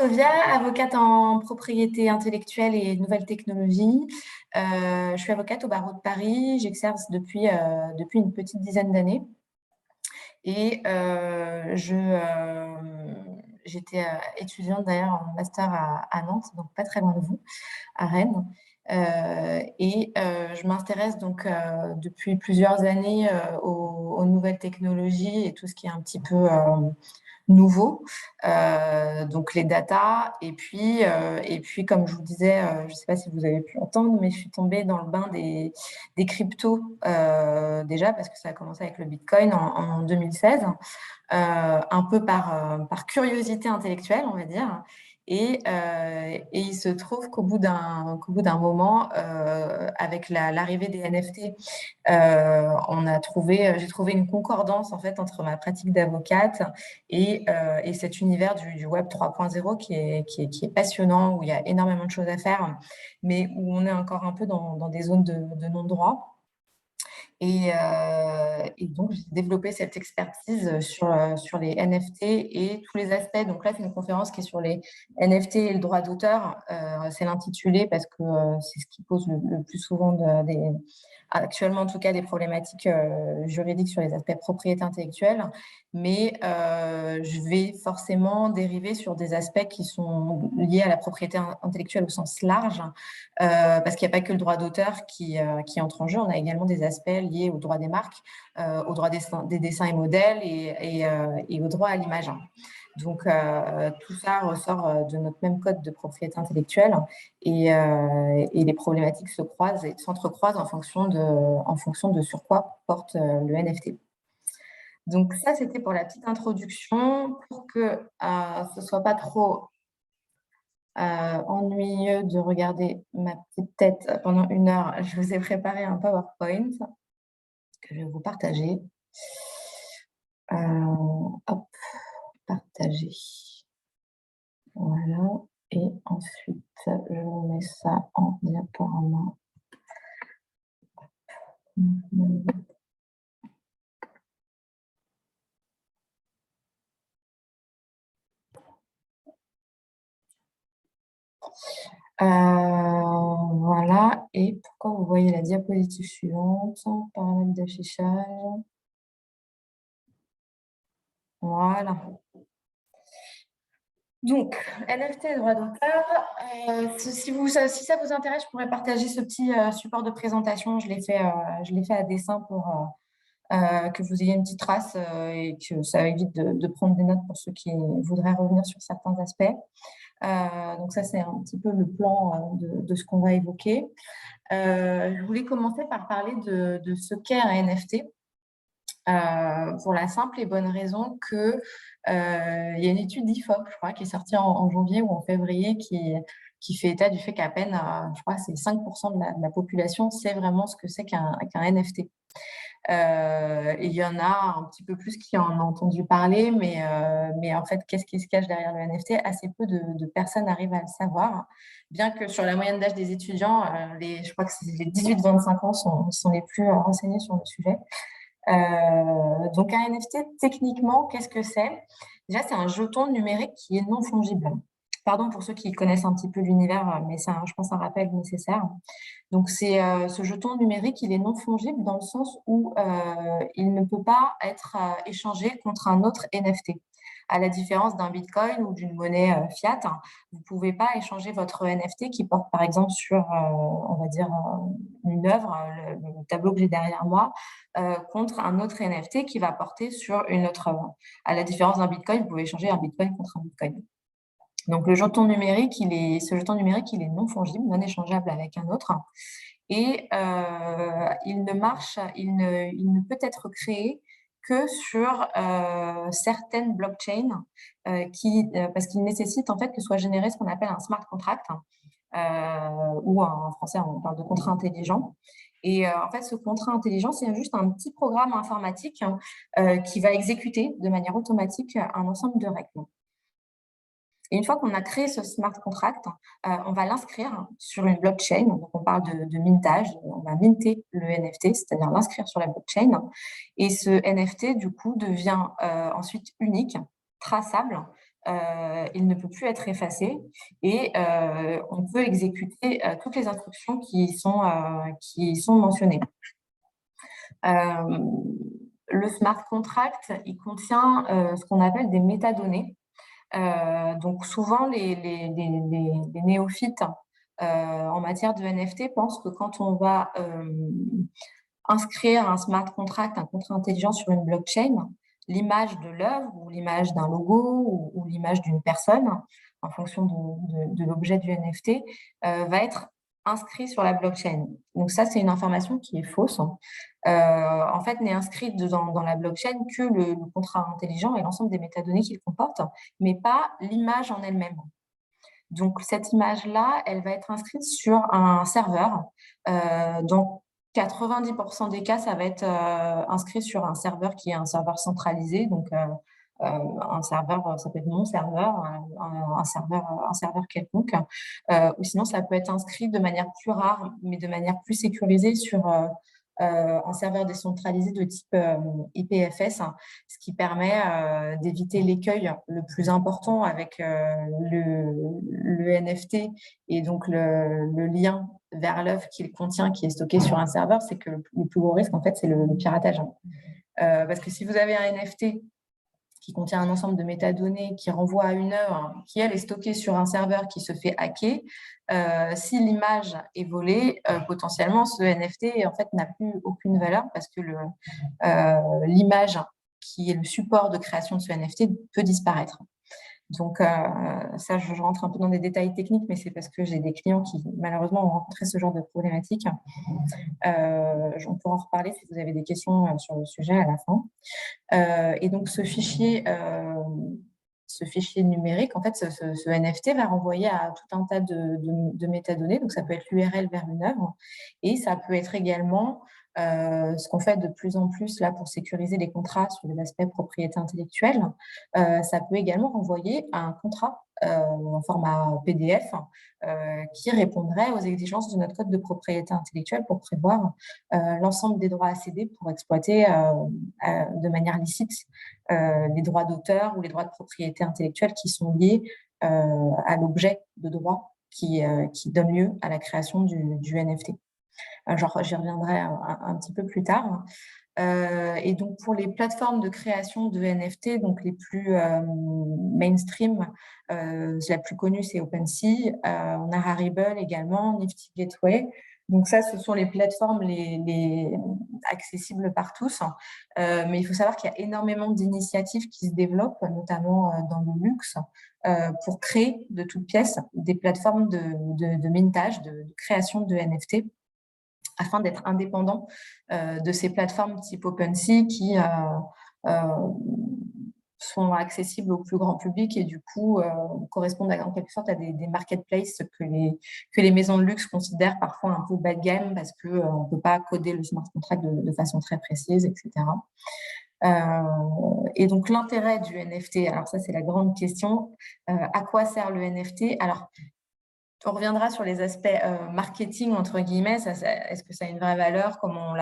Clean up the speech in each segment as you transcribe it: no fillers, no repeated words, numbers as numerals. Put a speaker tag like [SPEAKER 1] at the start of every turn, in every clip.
[SPEAKER 1] Sovia, avocate en propriété intellectuelle et nouvelles technologies. Je suis avocate au barreau de Paris. J'exerce depuis une petite dizaine d'années. Et j'étais étudiante d'ailleurs en master à Nantes, donc pas très loin de vous, à Rennes. Je m'intéresse donc depuis plusieurs années aux nouvelles technologies et tout ce qui est un petit peu nouveau, donc les data. Et puis comme je vous disais, je ne sais pas si vous avez pu entendre, mais je suis tombée dans le bain des cryptos déjà parce que ça a commencé avec le Bitcoin en 2016, un peu par curiosité intellectuelle, on va dire. Et il se trouve qu'au bout d'un moment, avec l'arrivée des NFT, j'ai trouvé une concordance en fait entre ma pratique d'avocate et cet univers du web 3.0 qui est passionnant, où il y a énormément de choses à faire, mais où on est encore un peu dans des zones de non-droit. Et donc, j'ai développé cette expertise sur les NFT et tous les aspects. Donc là, c'est une conférence qui est sur les NFT et le droit d'auteur. C'est l'intitulé parce que c'est ce qui pose le plus souvent actuellement en tout cas des problématiques juridiques sur les aspects propriété intellectuelle. Mais je vais forcément dériver sur des aspects qui sont liés à la propriété intellectuelle au sens large, parce qu'il n'y a pas que le droit d'auteur qui entre en jeu. On a également des aspects liés au droit des marques, au droit des dessins et modèles et au droit à l'image. Donc, tout ça ressort de notre même code de propriété intellectuelle et les problématiques se croisent et s'entrecroisent en fonction de sur quoi porte le NFT. Donc, ça, c'était pour la petite introduction. Pour que ce ne soit pas trop ennuyeux de regarder ma petite tête pendant 1 heure, je vous ai préparé un PowerPoint que je vais vous partager. Hop, partager. Voilà. Et ensuite, je vous mets ça en diaporama. Voilà. Et pourquoi vous voyez la diapositive suivante, paramètres d'affichage. Voilà. Donc, NFT et droit d'auteur. Si ça vous intéresse, je pourrais partager ce petit support de présentation. Je l'ai fait à dessein pour que vous ayez une petite trace et que ça évite de prendre des notes pour ceux qui voudraient revenir sur certains aspects. Donc ça, c'est un petit peu le plan de ce qu'on va évoquer. Je voulais commencer par parler de ce qu'est un NFT. Pour la simple et bonne raison que il y a une étude d'IFOP, je crois, qui est sortie en janvier ou en février, qui fait état du fait qu'à peine, je crois, c'est 5% de la population sait vraiment ce que c'est qu'un NFT. Et il y en a un petit peu plus qui en ont entendu parler, mais en fait, qu'est-ce qui se cache derrière le NFT? Assez peu de personnes arrivent à le savoir, bien que sur la moyenne d'âge des étudiants, je crois que les 18-25 ans sont les plus renseignés sur le sujet. Donc un NFT, techniquement, qu'est-ce que c'est? Déjà, c'est un jeton numérique qui est non fongible. Pardon pour ceux qui connaissent un petit peu l'univers, mais c'est je pense, un rappel nécessaire. Donc, ce jeton numérique, il est non fongible dans le sens où il ne peut pas être échangé contre un autre NFT. À la différence d'un Bitcoin ou d'une monnaie fiat, vous ne pouvez pas échanger votre NFT qui porte par exemple sur, on va dire, une œuvre, le tableau que j'ai derrière moi, contre un autre NFT qui va porter sur une autre œuvre. À la différence d'un Bitcoin, vous pouvez échanger un Bitcoin contre un Bitcoin. Donc, ce jeton numérique, il est non fongible, non échangeable avec un autre. Et il ne peut être créé que sur certaines blockchains parce qu'il nécessite en fait que soit généré ce qu'on appelle un smart contract, ou en français on parle de contrat intelligent. Et en fait, ce contrat intelligent, c'est juste un petit programme informatique qui va exécuter de manière automatique un ensemble de règles. Et une fois qu'on a créé ce smart contract, on va l'inscrire sur une blockchain. Donc, on parle de mintage. On va minter le NFT, c'est-à-dire l'inscrire sur la blockchain. Et ce NFT, du coup, devient ensuite unique, traçable, il ne peut plus être effacé et on peut exécuter toutes les instructions qui sont mentionnées. Le smart contract, il contient ce qu'on appelle des métadonnées. Donc souvent, les néophytes en matière de NFT pensent que quand on va inscrire un smart contract, un contrat intelligent sur une blockchain, l'image de l'œuvre ou l'image d'un logo ou l'image d'une personne, en fonction de l'objet du NFT, va être inscrit sur la blockchain. Donc ça, c'est une information qui est fausse. En fait, n'est inscrite dans la blockchain que le contrat intelligent et l'ensemble des métadonnées qu'il comporte, mais pas l'image en elle-même. Donc, cette image-là, elle va être inscrite sur un serveur. Dans 90% des cas, ça va être inscrit sur un serveur qui est un serveur centralisé. Donc, un serveur, ça peut être mon serveur, un serveur quelconque. Ou sinon, ça peut être inscrit de manière plus rare, mais de manière plus sécurisée sur un serveur décentralisé de type IPFS, hein, ce qui permet d'éviter l'écueil le plus important avec le NFT et donc le lien vers l'œuvre qu'il contient, qui est stocké sur un serveur, c'est que le plus gros risque, en fait, c'est le piratage. Parce que si vous avez un NFT qui contient un ensemble de métadonnées qui renvoie à une œuvre qui, elle, est stockée sur un serveur qui se fait hacker, si l'image est volée, potentiellement, ce NFT, en fait, n'a plus aucune valeur parce que l'image qui est le support de création de ce NFT peut disparaître. Donc, ça, je rentre un peu dans des détails techniques, mais c'est parce que j'ai des clients qui, malheureusement, ont rencontré ce genre de problématiques. On pourra en reparler si vous avez des questions sur le sujet à la fin. Et donc, ce fichier numérique, en fait, ce NFT va renvoyer à tout un tas de métadonnées. Donc, ça peut être l'URL vers une œuvre et ça peut être également ce qu'on fait de plus en plus là pour sécuriser les contrats sur les aspects propriété intellectuelle. Ça peut également renvoyer à un contrat en format PDF qui répondrait aux exigences de notre code de propriété intellectuelle pour prévoir l'ensemble des droits à céder pour exploiter de manière licite les droits d'auteur ou les droits de propriété intellectuelle qui sont liés à l'objet de droit qui donne lieu à la création du NFT. J'y reviendrai un petit peu plus tard. Et donc, pour les plateformes de création de NFT, donc les plus mainstream, la plus connue, c'est OpenSea. On a Rarible également, Nifty Gateway. Donc ça, ce sont les plateformes les accessibles par tous. Mais il faut savoir qu'il y a énormément d'initiatives qui se développent, notamment dans le luxe, pour créer de toutes pièces des plateformes de mintage, de création de NFT, afin d'être indépendant de ces plateformes type OpenSea qui sont accessibles au plus grand public et du coup correspondent en quelque sorte à des marketplaces que les maisons de luxe considèrent parfois un peu bas de gamme parce qu'on ne peut pas coder le smart contract de façon très précise, etc. Et donc l'intérêt du NFT, alors ça c'est la grande question, à quoi sert le NFT? Alors, on reviendra sur les aspects marketing, entre guillemets. Est-ce que ça a une vraie valeur? Comment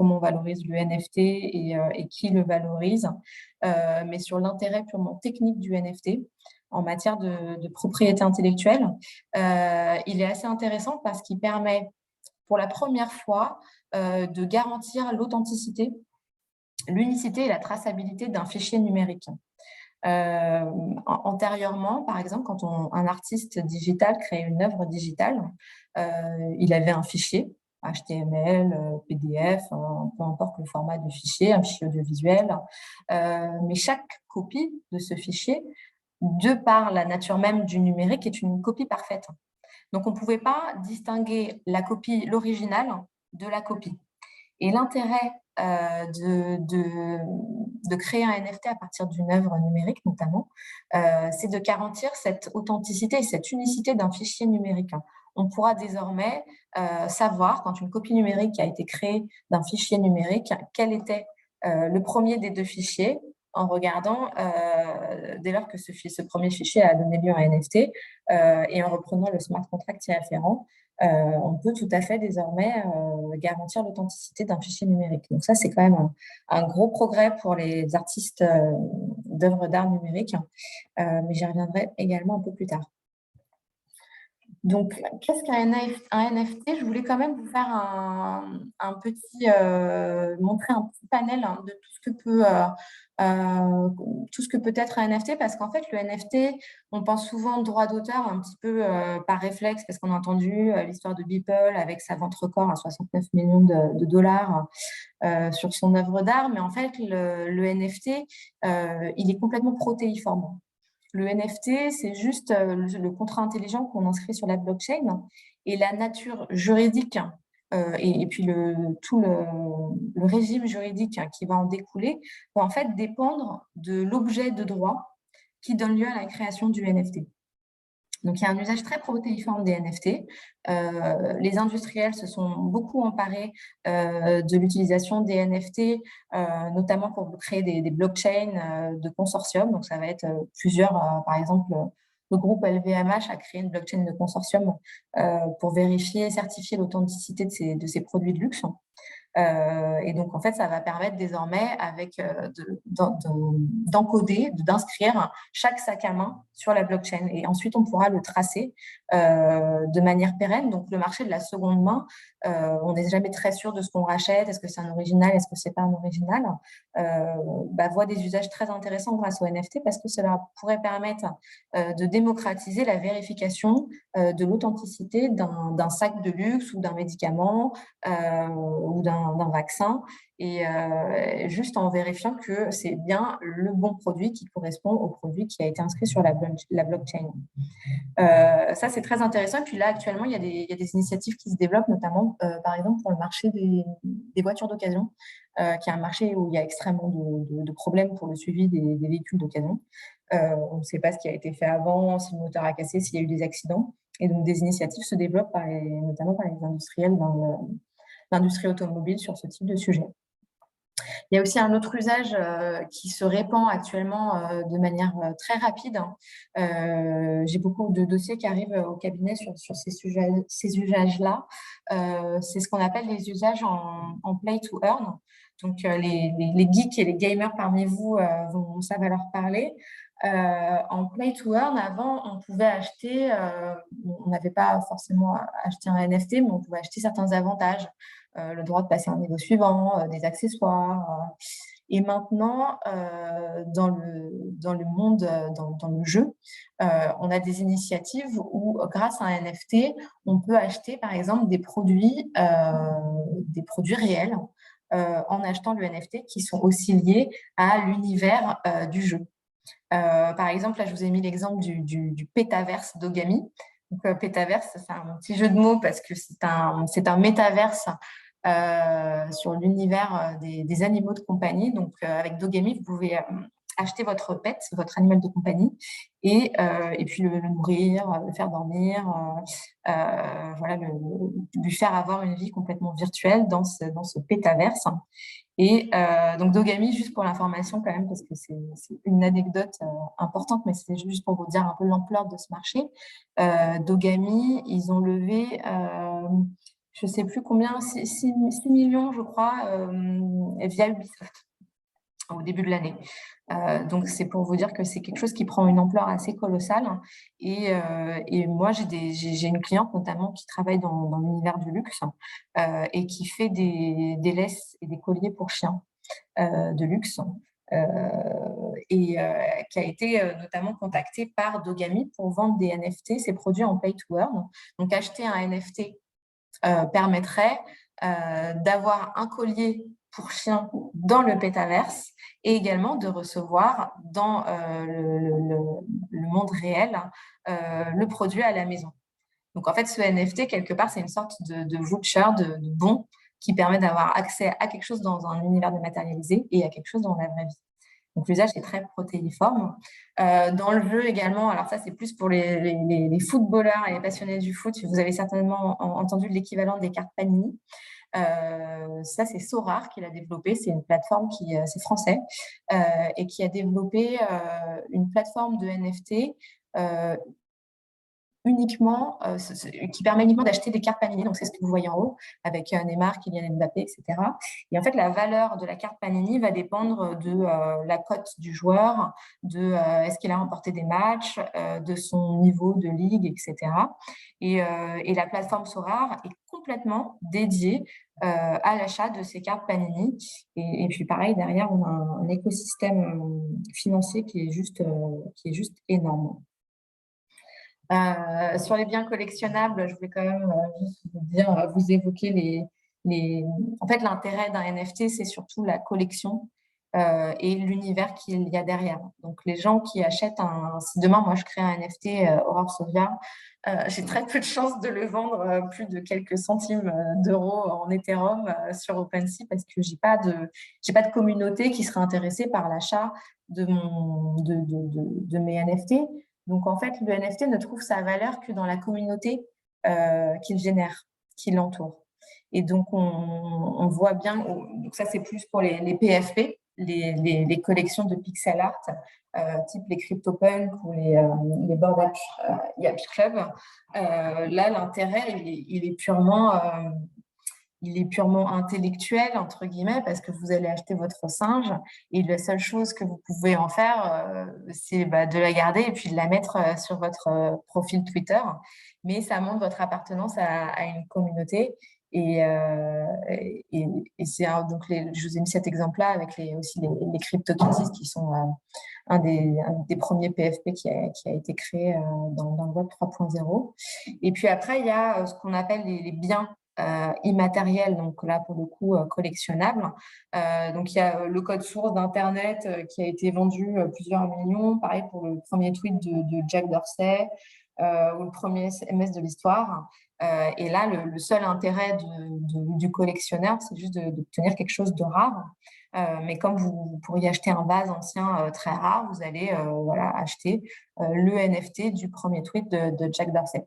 [SPEAKER 1] on valorise le NFT et qui le valorise? Mais sur l'intérêt purement technique du NFT en matière de propriété intellectuelle, il est assez intéressant parce qu'il permet pour la première fois de garantir l'authenticité, l'unicité et la traçabilité d'un fichier numérique. Antérieurement, par exemple, quand un artiste digital créait une œuvre digitale, il avait un fichier HTML, PDF, peu importe le format du fichier, un fichier audiovisuel. Mais chaque copie de ce fichier, de par la nature même du numérique, est une copie parfaite. Donc, on ne pouvait pas distinguer l'original de la copie. Et l'intérêt de créer un NFT à partir d'une œuvre numérique, notamment, c'est de garantir cette authenticité et cette unicité d'un fichier numérique. On pourra désormais savoir, quand une copie numérique a été créée d'un fichier numérique, quel était le premier des deux fichiers, en regardant, dès lors que ce premier fichier a donné lieu à un NFT, et en reprenant le smart contract y afférent, on peut tout à fait désormais garantir l'authenticité d'un fichier numérique. Donc ça, c'est quand même un gros progrès pour les artistes d'œuvres d'art numérique, mais j'y reviendrai également un peu plus tard. Donc, qu'est-ce qu'un NFT? Je voulais quand même vous faire montrer un petit panel de tout ce que peut être un NFT, parce qu'en fait, le NFT, on pense souvent droit d'auteur un petit peu par réflexe, parce qu'on a entendu l'histoire de Beeple avec sa vente record à 69 millions de dollars sur son œuvre d'art, mais en fait, le NFT, il est complètement protéiforme. Le NFT, c'est juste le contrat intelligent qu'on inscrit sur la blockchain, et la nature juridique et puis tout le régime juridique qui va en découler va en fait dépendre de l'objet de droit qui donne lieu à la création du NFT. Donc, il y a un usage très protéiforme des NFT. Les industriels se sont beaucoup emparés de l'utilisation des NFT, notamment pour créer des blockchains de consortium. Donc, ça va être plusieurs, par exemple, le groupe LVMH a créé une blockchain de consortium pour vérifier et certifier l'authenticité de ces produits de luxe. Et donc, en fait, ça va permettre désormais d'encoder, d'inscrire chaque sac à main sur la blockchain. Et ensuite, on pourra le tracer de manière pérenne. Donc, le marché de la seconde main, on n'est jamais très sûr de ce qu'on rachète. Est-ce que c'est un original? Est-ce que c'est pas un original? Voit des usages très intéressants grâce au NFT, parce que cela pourrait permettre de démocratiser la vérification de l'authenticité d'un sac de luxe ou d'un médicament ou d'un vaccin, et juste en vérifiant que c'est bien le bon produit qui correspond au produit qui a été inscrit sur la blockchain. Ça, c'est très intéressant. Et puis là, actuellement, il y a des initiatives qui se développent, notamment, par exemple, pour le marché des voitures d'occasion, qui est un marché où il y a extrêmement de problèmes pour le suivi des véhicules d'occasion. On ne sait pas ce qui a été fait avant, si le moteur a cassé, s'il y a eu des accidents. Et donc, des initiatives se développent notamment par les industriels dans l'industrie automobile sur ce type de sujet. Il y a aussi un autre usage qui se répand actuellement de manière très rapide. J'ai beaucoup de dossiers qui arrivent au cabinet sur ces usages-là. C'est ce qu'on appelle les usages en play to earn. Donc, les geeks et les gamers parmi vous ça va leur parler. En play to earn, avant, on pouvait acheter, on n'avait pas forcément acheté un NFT, mais on pouvait acheter certains avantages, le droit de passer à un niveau suivant, des accessoires. Et maintenant, dans le monde, dans le jeu, on a des initiatives où, grâce à un NFT, on peut acheter, par exemple, des produits réels en achetant le NFT, qui sont aussi liés à l'univers du jeu. Par exemple, là, je vous ai mis l'exemple du pétaverse d'Ogami. Donc, pétaverse, c'est un petit jeu de mots parce que c'est un métaverse sur l'univers des animaux de compagnie. Donc, avec Dogami, vous pouvez acheter votre pet, votre animal de compagnie, et puis le nourrir, le faire dormir, voilà, lui faire avoir une vie complètement virtuelle dans ce pétaverse. Et donc, Dogami, juste pour l'information quand même, parce que c'est une anecdote importante, mais c'est juste pour vous dire un peu l'ampleur de ce marché. Dogami, ils ont levé, je ne sais plus combien, 6 millions, je crois, via Ubisoft au début de l'année. Donc, c'est pour vous dire que c'est quelque chose qui prend une ampleur assez colossale. Et moi, j'ai une cliente notamment qui travaille dans l'univers du luxe et qui fait des laisses et des colliers pour chiens de luxe. Et qui a été notamment contactée par Dogami pour vendre des NFT, ses produits en pay to earn. Donc, acheter un NFT permettrait d'avoir un collier pour chien dans le pétaverse et également de recevoir dans le monde réel le produit à la maison. Donc, en fait, ce NFT, quelque part, c'est une sorte de voucher, de bon, qui permet d'avoir accès à quelque chose dans un univers dématérialisé et à quelque chose dans la vraie vie. Donc, l'usage est très protéiforme. Dans le jeu également, alors ça, c'est plus pour les footballeurs et les passionnés du foot. Vous avez certainement entendu l'équivalent des cartes Panini. Ça, c'est Sorare qui l'a développé. C'est une plateforme c'est français, et qui a développé une plateforme de NFT uniquement, qui permet uniquement d'acheter des cartes Panini. Donc, c'est ce que vous voyez en haut avec Neymar, Kylian Mbappé, etc. Et en fait, la valeur de la carte Panini va dépendre de la cote du joueur, de est-ce qu'il a remporté des matchs, de son niveau de ligue, etc. Et la plateforme Sorare est complètement dédiée à l'achat de ces cartes Panini. Et puis, pareil, derrière, on a un écosystème financier qui est juste énorme. Sur les biens collectionnables, je voulais quand même juste vous dire, vous évoquer En fait, l'intérêt d'un NFT, c'est surtout la collection et l'univers qu'il y a derrière. Donc, les gens qui achètent si demain, moi, je crée un NFT Aurore Sofia, j'ai très peu de chances de le vendre plus de quelques centimes d'euros en Ethereum sur OpenSea parce que j'ai pas de communauté qui serait intéressée par l'achat de mes NFT. Donc, en fait, le NFT ne trouve sa valeur que dans la communauté qu'il génère, qui l'entoure. Et donc, on voit bien, donc ça, c'est plus pour les PFP, les collections de pixel art, type les CryptoPunk ou les Bored Ape Yacht Club. Là, l'intérêt, il est purement intellectuel, entre guillemets, parce que vous allez acheter votre singe et la seule chose que vous pouvez en faire, c'est de la garder et puis de la mettre sur votre profil Twitter. Mais ça montre votre appartenance à une communauté. Et c'est donc je vous ai mis cet exemple-là avec aussi les CryptoKitties qui sont un des premiers PFP qui a été créé dans le Web 3.0. Et puis après, il y a ce qu'on appelle les biens immatériel, donc là pour le coup collectionnable. Donc il y a le code source d'Internet qui a été vendu plusieurs millions, pareil pour le premier tweet de Jack Dorsey ou le premier SMS de l'histoire. Et là, le seul intérêt du collectionneur, c'est juste d'obtenir quelque chose de rare. Mais comme vous pourriez acheter un vase ancien très rare, vous allez acheter le NFT du premier tweet de Jack Dorsey.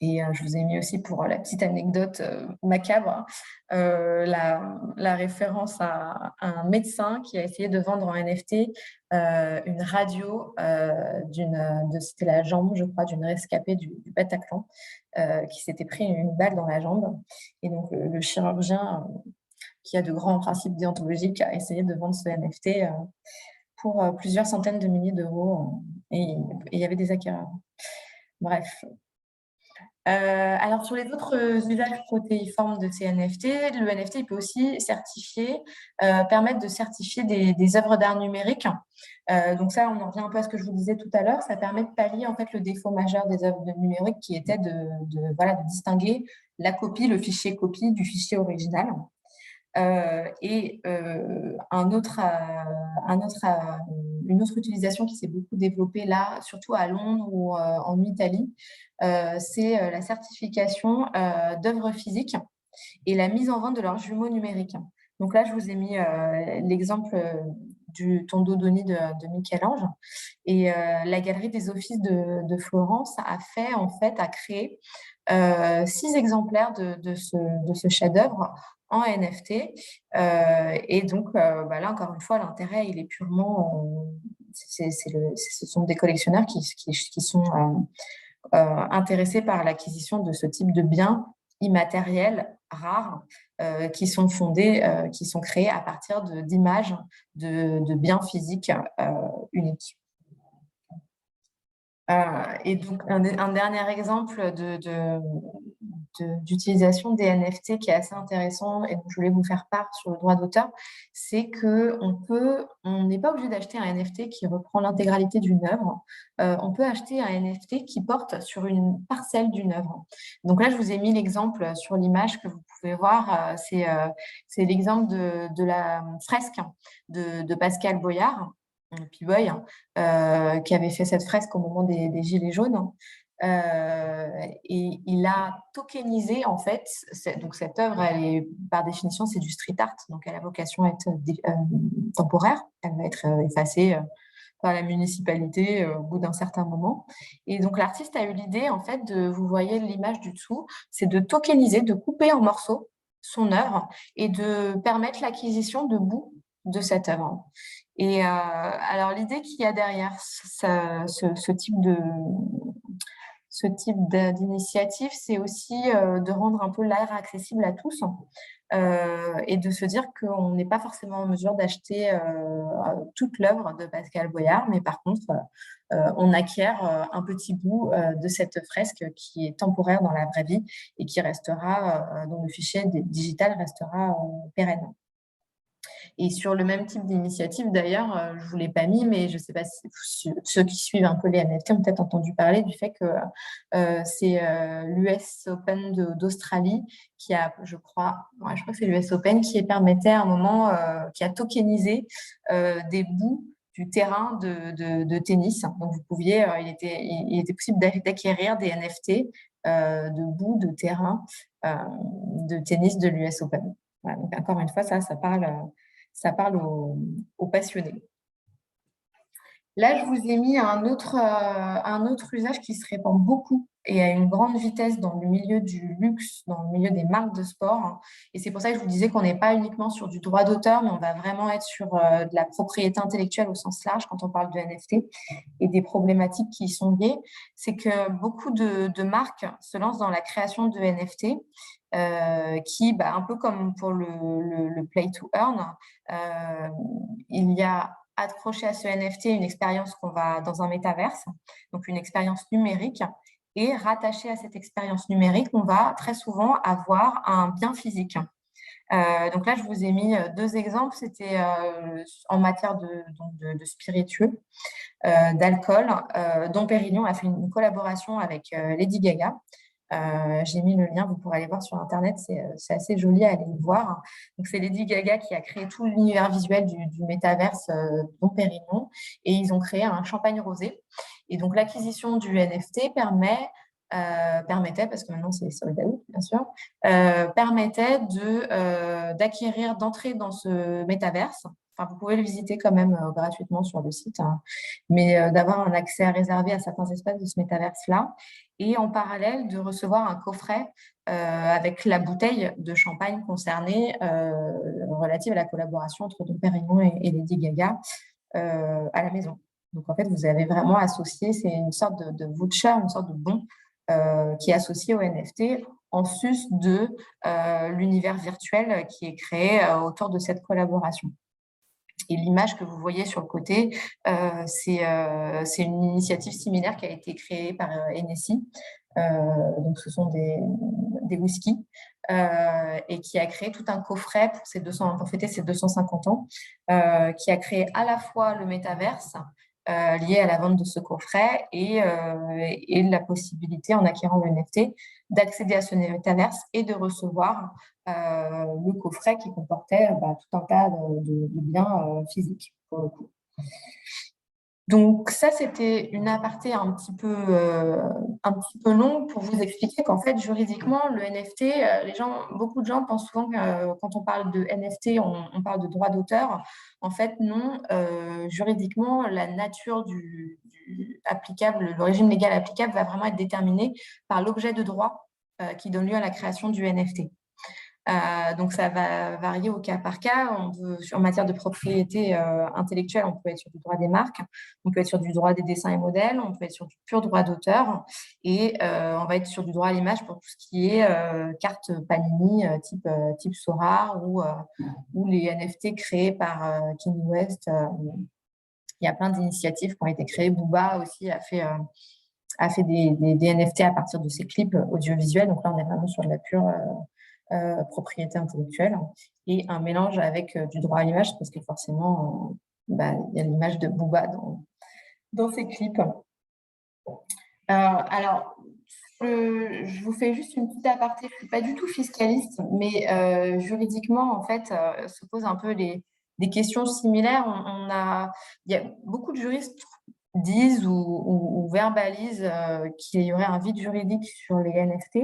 [SPEAKER 1] Et je vous ai mis aussi pour la petite anecdote macabre la référence à un médecin qui a essayé de vendre en NFT une radio c'était la jambe, je crois, d'une rescapée du Bataclan qui s'était pris une balle dans la jambe. Et donc le chirurgien qui a de grands principes déontologiques a essayé de vendre ce NFT pour plusieurs centaines de milliers d'euros et il y avait des acquéreurs. Bref. Alors, sur les autres usages protéiformes de ces NFT, le NFT il peut aussi permettre de certifier des œuvres d'art numérique. Donc ça, on en revient un peu à ce que je vous disais tout à l'heure. Ça permet de pallier en fait le défaut majeur des œuvres numériques qui était de distinguer la copie, le fichier copie du fichier original. Une autre utilisation qui s'est beaucoup développée là, surtout à Londres ou en Italie, c'est la certification d'œuvres physiques et la mise en vente de leurs jumeaux numériques. Donc là, je vous ai mis l'exemple du Tondo Doni de Michel-Ange. Et la Galerie des Offices de Florence a créé 6 exemplaires de ce chef-d'œuvre en NFT. Et donc, là, encore une fois, l'intérêt, il est purement... ce sont des collectionneurs qui sont intéressés par l'acquisition de ce type de biens immatériels, rares, qui sont créés à partir d'images de biens physiques uniques. Et donc, un dernier exemple d'utilisation des NFT qui est assez intéressant et dont je voulais vous faire part sur le droit d'auteur, c'est qu'on n'est pas obligé d'acheter un NFT qui reprend l'intégralité d'une œuvre. On peut acheter un NFT qui porte sur une parcelle d'une œuvre. Donc là, je vous ai mis l'exemple sur l'image que vous pouvez voir. C'est l'exemple de la fresque de Pascal Boyard, P-Boy, qui avait fait cette fresque au moment des Gilets jaunes. Et il a tokenisé, en fait, donc cette œuvre, par définition, c'est du street art, donc elle a vocation à être temporaire, elle va être effacée par la municipalité au bout d'un certain moment. Et donc l'artiste a eu l'idée, en fait, vous voyez l'image du dessous, c'est de tokeniser, de couper en morceaux son œuvre et de permettre l'acquisition de bouts de cette œuvre. Et alors, l'idée qu'il y a derrière ce type ce type d'initiative, c'est aussi de rendre un peu l'art accessible à tous et de se dire qu'on n'est pas forcément en mesure d'acheter toute l'œuvre de Pascal Boyard, mais par contre, on acquiert un petit bout de cette fresque qui est temporaire dans la vraie vie et qui restera, dont le fichier digital restera pérenne. Et sur le même type d'initiative, d'ailleurs, je ne vous l'ai pas mis, mais je ne sais pas si ceux qui suivent un peu les NFT ont peut-être entendu parler du fait que c'est l'US Open d'Australie qui a, je crois que c'est l'US Open qui permettait à un moment, qui a tokenisé des bouts du terrain de tennis. Donc, vous pouviez, il était possible d'acquérir des NFT de bouts de terrain de tennis de l'US Open. Voilà, donc, encore une fois, ça parle aux passionnés. Là, je vous ai mis un autre usage qui se répand beaucoup et à une grande vitesse dans le milieu du luxe, dans le milieu des marques de sport. Et c'est pour ça que je vous disais qu'on n'est pas uniquement sur du droit d'auteur, mais on va vraiment être sur de la propriété intellectuelle au sens large quand on parle de NFT et des problématiques qui y sont liées. C'est que beaucoup de marques se lancent dans la création de NFT qui, un peu comme pour le play to earn, il y a accroché à ce NFT une expérience qu'on va dans un métaverse, donc une expérience numérique, et rattaché à cette expérience numérique, on va très souvent avoir un bien physique. Donc là, je vous ai mis deux exemples. C'était en matière de spiritueux, d'alcool, dont Pérignon a fait une collaboration avec Lady Gaga. J'ai mis le lien, vous pourrez aller voir sur Internet, c'est assez joli à aller voir. Donc, c'est Lady Gaga qui a créé tout l'univers visuel du métaverse Dom Pérignon et ils ont créé un champagne rosé. Et donc, l'acquisition du NFT permettait, parce que maintenant c'est sold out, bien sûr, permettait d'acquérir, d'entrer dans ce métaverse. Enfin, vous pouvez le visiter quand même gratuitement sur le site, hein, mais d'avoir un accès réservé à certains espaces de ce métaverse-là et en parallèle de recevoir un coffret avec la bouteille de champagne concernée relative à la collaboration entre Dom Pérignon et Lady Gaga à la maison. Donc, en fait, vous avez vraiment associé, c'est une sorte de voucher, une sorte de bon qui est associé au NFT en sus de l'univers virtuel qui est créé autour de cette collaboration. Et l'image que vous voyez sur le côté, c'est une initiative similaire qui a été créée par Hennessy. Donc, ce sont des whiskies et qui a créé tout un coffret pour fêter ses 250 ans, qui a créé à la fois le métaverse lié à la vente de ce coffret et la possibilité, en acquérant le NFT, d'accéder à ce métaverse et de recevoir le coffret qui comportait tout un tas de biens physiques, pour le coup. Donc ça, c'était une aparté un petit peu longue pour vous expliquer qu'en fait, juridiquement, le NFT, beaucoup de gens pensent souvent que quand on parle de NFT, on parle de droit d'auteur. En fait, non. Juridiquement, la nature applicable, le régime légal applicable va vraiment être déterminé par l'objet de droit qui donne lieu à la création du NFT. Donc, ça va varier au cas par cas. En matière de propriété intellectuelle, on peut être sur du droit des marques, on peut être sur du droit des dessins et modèles, on peut être sur du pur droit d'auteur et on va être sur du droit à l'image pour tout ce qui est carte Panini type Sora ou les NFT créés par Kanye West. Il y a plein d'initiatives qui ont été créées. Booba aussi a fait des NFT à partir de ses clips audiovisuels. Donc là, on est vraiment sur de la pure propriété intellectuelle et un mélange avec du droit à l'image parce que forcément, il y a l'image de Booba dans ses clips. Alors, je vous fais juste une petite aparté. Je ne suis pas du tout fiscaliste, mais juridiquement, en fait, se posent un peu des questions similaires. Il y a beaucoup de juristes disent ou verbalisent qu'il y aurait un vide juridique sur les NFT.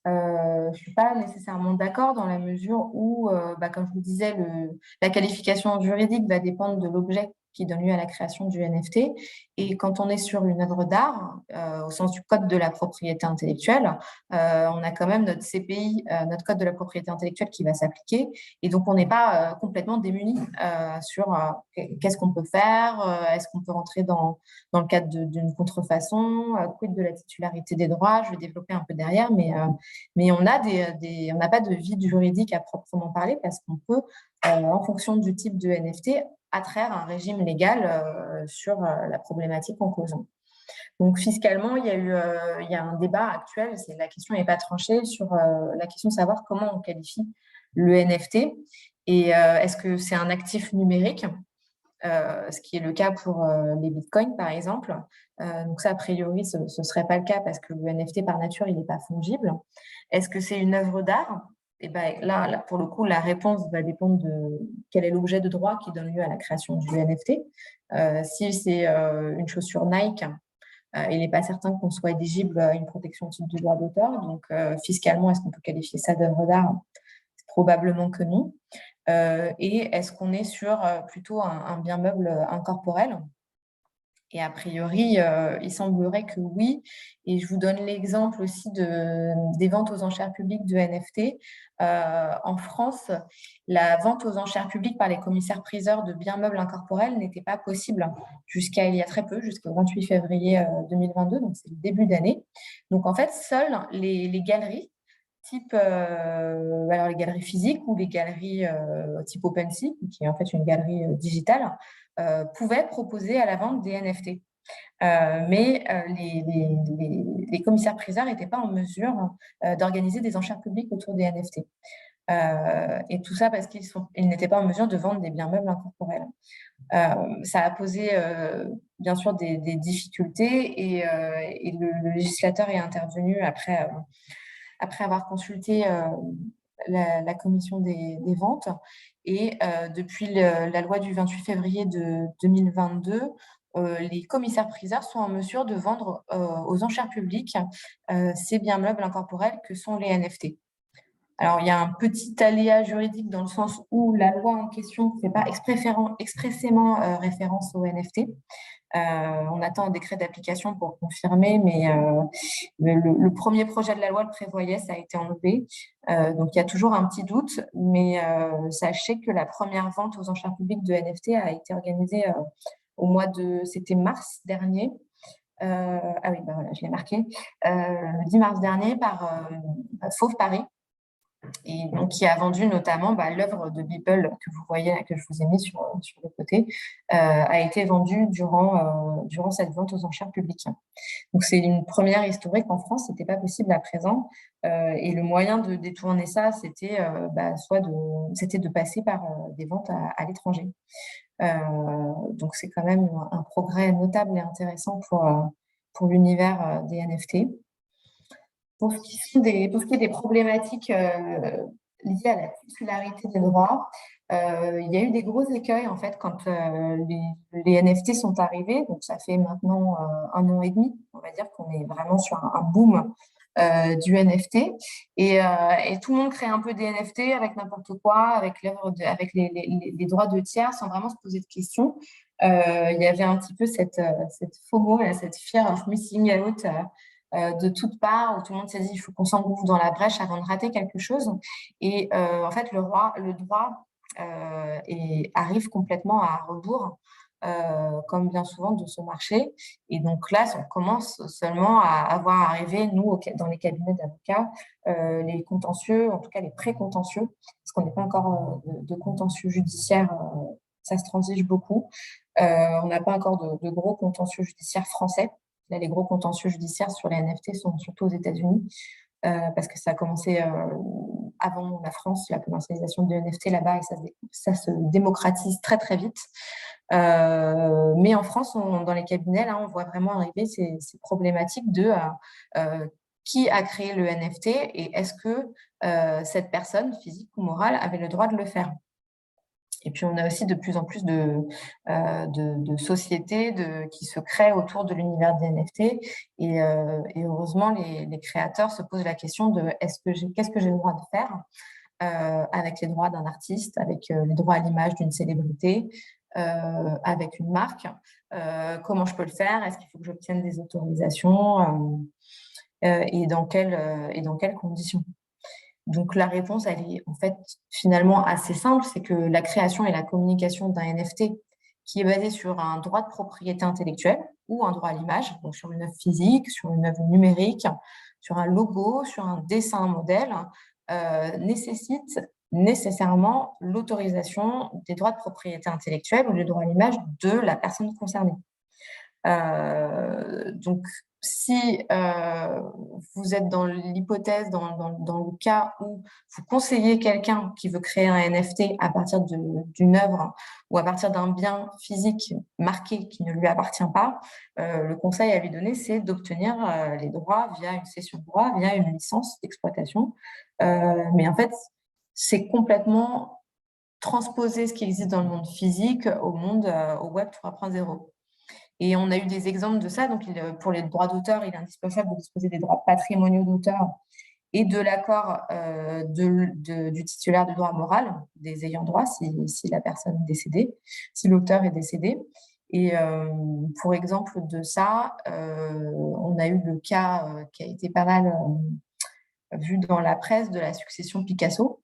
[SPEAKER 1] Je ne suis pas nécessairement d'accord dans la mesure où, comme je vous disais, la qualification juridique va dépendre de l'objet qui donne lieu à la création du NFT. Et quand on est sur une œuvre d'art, au sens du code de la propriété intellectuelle, on a quand même notre CPI, notre code de la propriété intellectuelle qui va s'appliquer. Et donc, on n'est pas complètement démuni sur qu'est-ce qu'on peut faire, est-ce qu'on peut rentrer dans le cadre d'une contrefaçon, quid de la titularité des droits, je vais développer un peu derrière, mais on n'a pas de vide juridique à proprement parler parce qu'on peut, en fonction du type de NFT, attraire un régime légal sur la problématique en cause. Donc, fiscalement, il y a un débat actuel, la question n'est pas tranchée sur la question de savoir comment on qualifie le NFT et est-ce que c'est un actif numérique, ce qui est le cas pour les bitcoins, par exemple. Donc ça, a priori, ce ne serait pas le cas parce que le NFT, par nature, il n'est pas fongible. Est-ce que c'est une œuvre d'art? Et ben, là, pour le coup, la réponse va dépendre de quel est l'objet de droit qui donne lieu à la création du NFT. Si c'est une chaussure Nike, il n'est pas certain qu'on soit éligible à une protection au titre du droit d'auteur. Donc, fiscalement, est-ce qu'on peut qualifier ça d'œuvre d'art? Probablement que non. Et est-ce qu'on est sur plutôt un bien meuble incorporel? Et a priori, il semblerait que oui. Et je vous donne l'exemple aussi des ventes aux enchères publiques de NFT. En France, la vente aux enchères publiques par les commissaires-priseurs de biens meubles incorporels n'était pas possible jusqu'à il y a très peu, jusqu'au 28 février 2022, donc c'est le début d'année. Donc en fait, seules les galeries type alors les galeries physiques ou les galeries type OpenSea, qui est en fait une galerie digitale, pouvaient proposer à la vente des NFT. Mais les commissaires-priseurs n'étaient pas en mesure d'organiser des enchères publiques autour des NFT. Et tout ça parce qu'ils n'étaient pas en mesure de vendre des biens meubles incorporels. Ça a posé bien sûr des difficultés et le législateur est intervenu après avoir consulté la commission des ventes. Et depuis la loi du 28 février de 2022, les commissaires-priseurs sont en mesure de vendre aux enchères publiques ces biens meubles incorporels que sont les NFT. Alors, il y a un petit aléa juridique dans le sens où la loi en question ne fait pas expressément référence aux NFT. On attend un décret d'application pour confirmer, mais le premier projet de la loi le prévoyait, ça a été enlevé. Donc, il y a toujours un petit doute, mais sachez que la première vente aux enchères publiques de NFT a été organisée c'était mars dernier. Ah oui, ben voilà, je l'ai marqué. Le 10 mars dernier par Fauve Paris. Et donc, qui a vendu notamment l'œuvre de Beeple que vous voyez, que je vous ai mis sur le côté, a été vendue durant cette vente aux enchères publiques. Donc, c'est une première historique en France, ce n'était pas possible à présent. Et le moyen de détourner ça, c'était de passer par des ventes à l'étranger. Donc, c'est quand même un progrès notable et intéressant pour l'univers des NFT. Pour ce qui est des problématiques liées à la titularité des droits, il y a eu des gros écueils en fait quand les NFT sont arrivés. Donc ça fait maintenant 1 an et demi. On va dire qu'on est vraiment sur un boom du NFT et tout le monde crée un peu des NFT avec n'importe quoi, avec les droits de tiers sans vraiment se poser de questions. Il y avait un petit peu cette FOMO, cette fear of missing out de toutes parts, où tout le monde s'est dit il faut qu'on s'engouffre dans la brèche avant de rater quelque chose. Et en fait, le droit arrive complètement à rebours, comme bien souvent de ce marché. Et donc là, on commence seulement à voir arriver, nous, dans les cabinets d'avocats, les contentieux, en tout cas les pré-contentieux, parce qu'on n'est pas encore de contentieux judiciaire, ça se transige beaucoup. On n'a pas encore de gros contentieux judiciaires français. Là, les gros contentieux judiciaires sur les NFT sont surtout aux États-Unis, parce que ça a commencé avant la France, la commercialisation de NFT là-bas, et ça se démocratise très, très vite. Mais en France, dans les cabinets, là, on voit vraiment arriver ces problématiques de qui a créé le NFT et est-ce que cette personne, physique ou morale, avait le droit de le faire. Et puis, on a aussi de plus en plus de sociétés qui se créent autour de l'univers des NFT. Et heureusement, les créateurs se posent la question de qu'est-ce que j'ai le droit de faire avec les droits d'un artiste, avec les droits à l'image d'une célébrité, avec une marque. Comment je peux le faire? Est-ce qu'il faut que j'obtienne des autorisations et dans quelles conditions? Donc, la réponse, elle est en fait finalement assez simple, c'est que la création et la communication d'un NFT qui est basé sur un droit de propriété intellectuelle ou un droit à l'image, donc sur une œuvre physique, sur une œuvre numérique, sur un logo, sur un dessin modèle, nécessite nécessairement l'autorisation des droits de propriété intellectuelle ou des droits à l'image de la personne concernée. Donc, si vous êtes dans l'hypothèse, dans le cas où vous conseillez quelqu'un qui veut créer un NFT à partir d'une œuvre ou à partir d'un bien physique marqué qui ne lui appartient pas, le conseil à lui donner, c'est d'obtenir les droits via une cession de droits, via une licence d'exploitation. Mais en fait, c'est complètement transposer ce qui existe dans le monde physique au Web 3.0. Et on a eu des exemples de ça. Donc, pour les droits d'auteur, il est indispensable de disposer des droits patrimoniaux d'auteur et de l'accord du titulaire du droit moral, des ayants droit, si la personne est décédée, si l'auteur est décédé. Et pour exemple de ça, on a eu le cas qui a été pas mal vu dans la presse de la succession Picasso.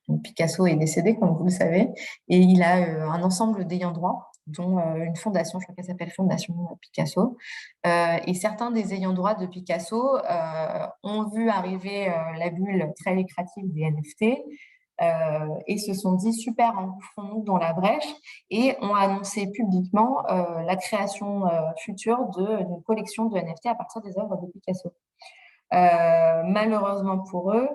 [SPEAKER 1] Donc, Picasso est décédé, comme vous le savez, et il a un ensemble d'ayants droit, dont une fondation, je crois qu'elle s'appelle Fondation Picasso. Et certains des ayants droit de Picasso ont vu arriver la bulle très lucrative des NFT et se sont dit super, engouffrons-nous dans la brèche et ont annoncé publiquement la création future d'une collection de NFT à partir des œuvres de Picasso. Malheureusement pour eux,